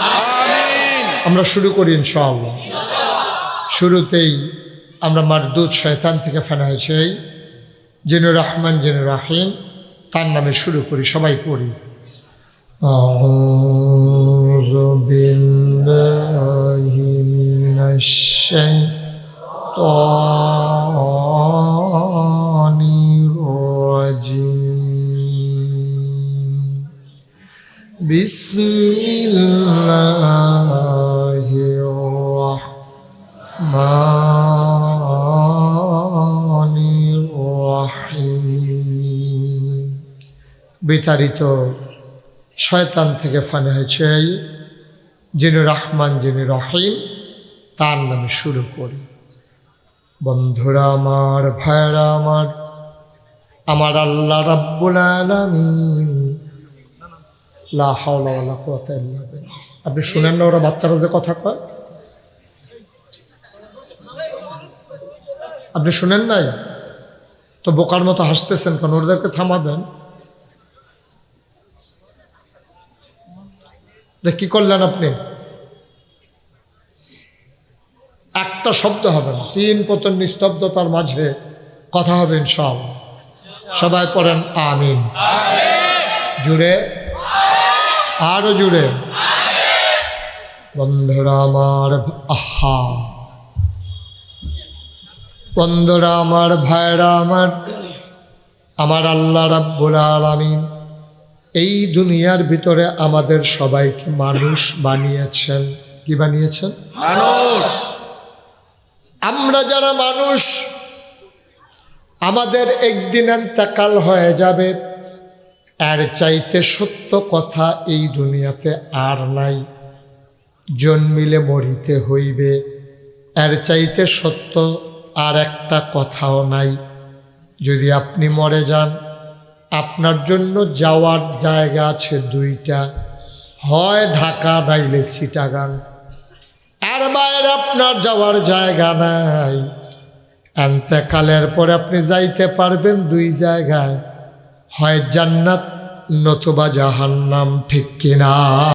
আমিন। আমরা শুরু করি ইনশাআল্লাহ। শুরুতেই আমরা মারদুদ শয়তান থেকে ফেনা হয়েছে, যিনি রহমান, যিনি রাহিম, তার নামে শুরু করি, সবাই পড়ি। আউযু বিল্লাহি মিনাশ শাইতানির রাজিম। বিসমিল্লাহির রাহমানির রাহিম। বিতাড়িত শয়তান থেকে ফানা হয়েছে, যিনি রহমান, যিনি রহিম, তার নামে শুরু করি। বন্ধুরা আমার, ভাইরা আমার, আমার আল্লাহ রাব্বুল আলামিন, লা হাওলা ওয়ালা কুওয়াতা ইল্লা বিল্লাহ। আপনি শুনেন না ওরা বাচ্চারা যে কথা কয়? আপনি শুনেন নাই তো বোকার মতো হাসতেছেন কেন? ওদেরকে থামাবেন। কি করলেন আপনি? একটা শব্দ হবে না, তিন পতন নিস্তব্ধতার মাঝে কথা হবে ইনশাআল্লাহ। সবাই পড়েন আমিন। জুড়ে, আরো জুড়ে। বন্ধুরা আমার, আহা, বন্ধুরা আমার, ভাইরা আমার, আমার আল্লাহ রাব্বুল আলামিন এই দুনিয়ার ভিতরে আমাদের সবাইকে মানুষ বানিয়েছেন। কি বানিয়েছেন? মানুষ। আমরা যারা মানুষ, আমাদের একদিন ইন্তেকাল হয়ে যাবে, এর চাইতে সত্য কথা এই দুনিয়াতে আর নাই। জন্মিলে মরিতে হইবে, এর চাইতে সত্য আর একটা কথাও নাই। যদি আপনি মরে যান, আপনার জন্য যাওয়ার জায়গা আছে দুইটা, হয় ঢাকা নাইলে চিটাগাং। আর বাইরে আপনার যাওয়ার জায়গা নাই। এন্তেকালের পরে আপনি যাইতে পারবেন দুই জায়গায়, হয় জান্নাত নতুবা জাহান্নাম, ঠিক কিনা?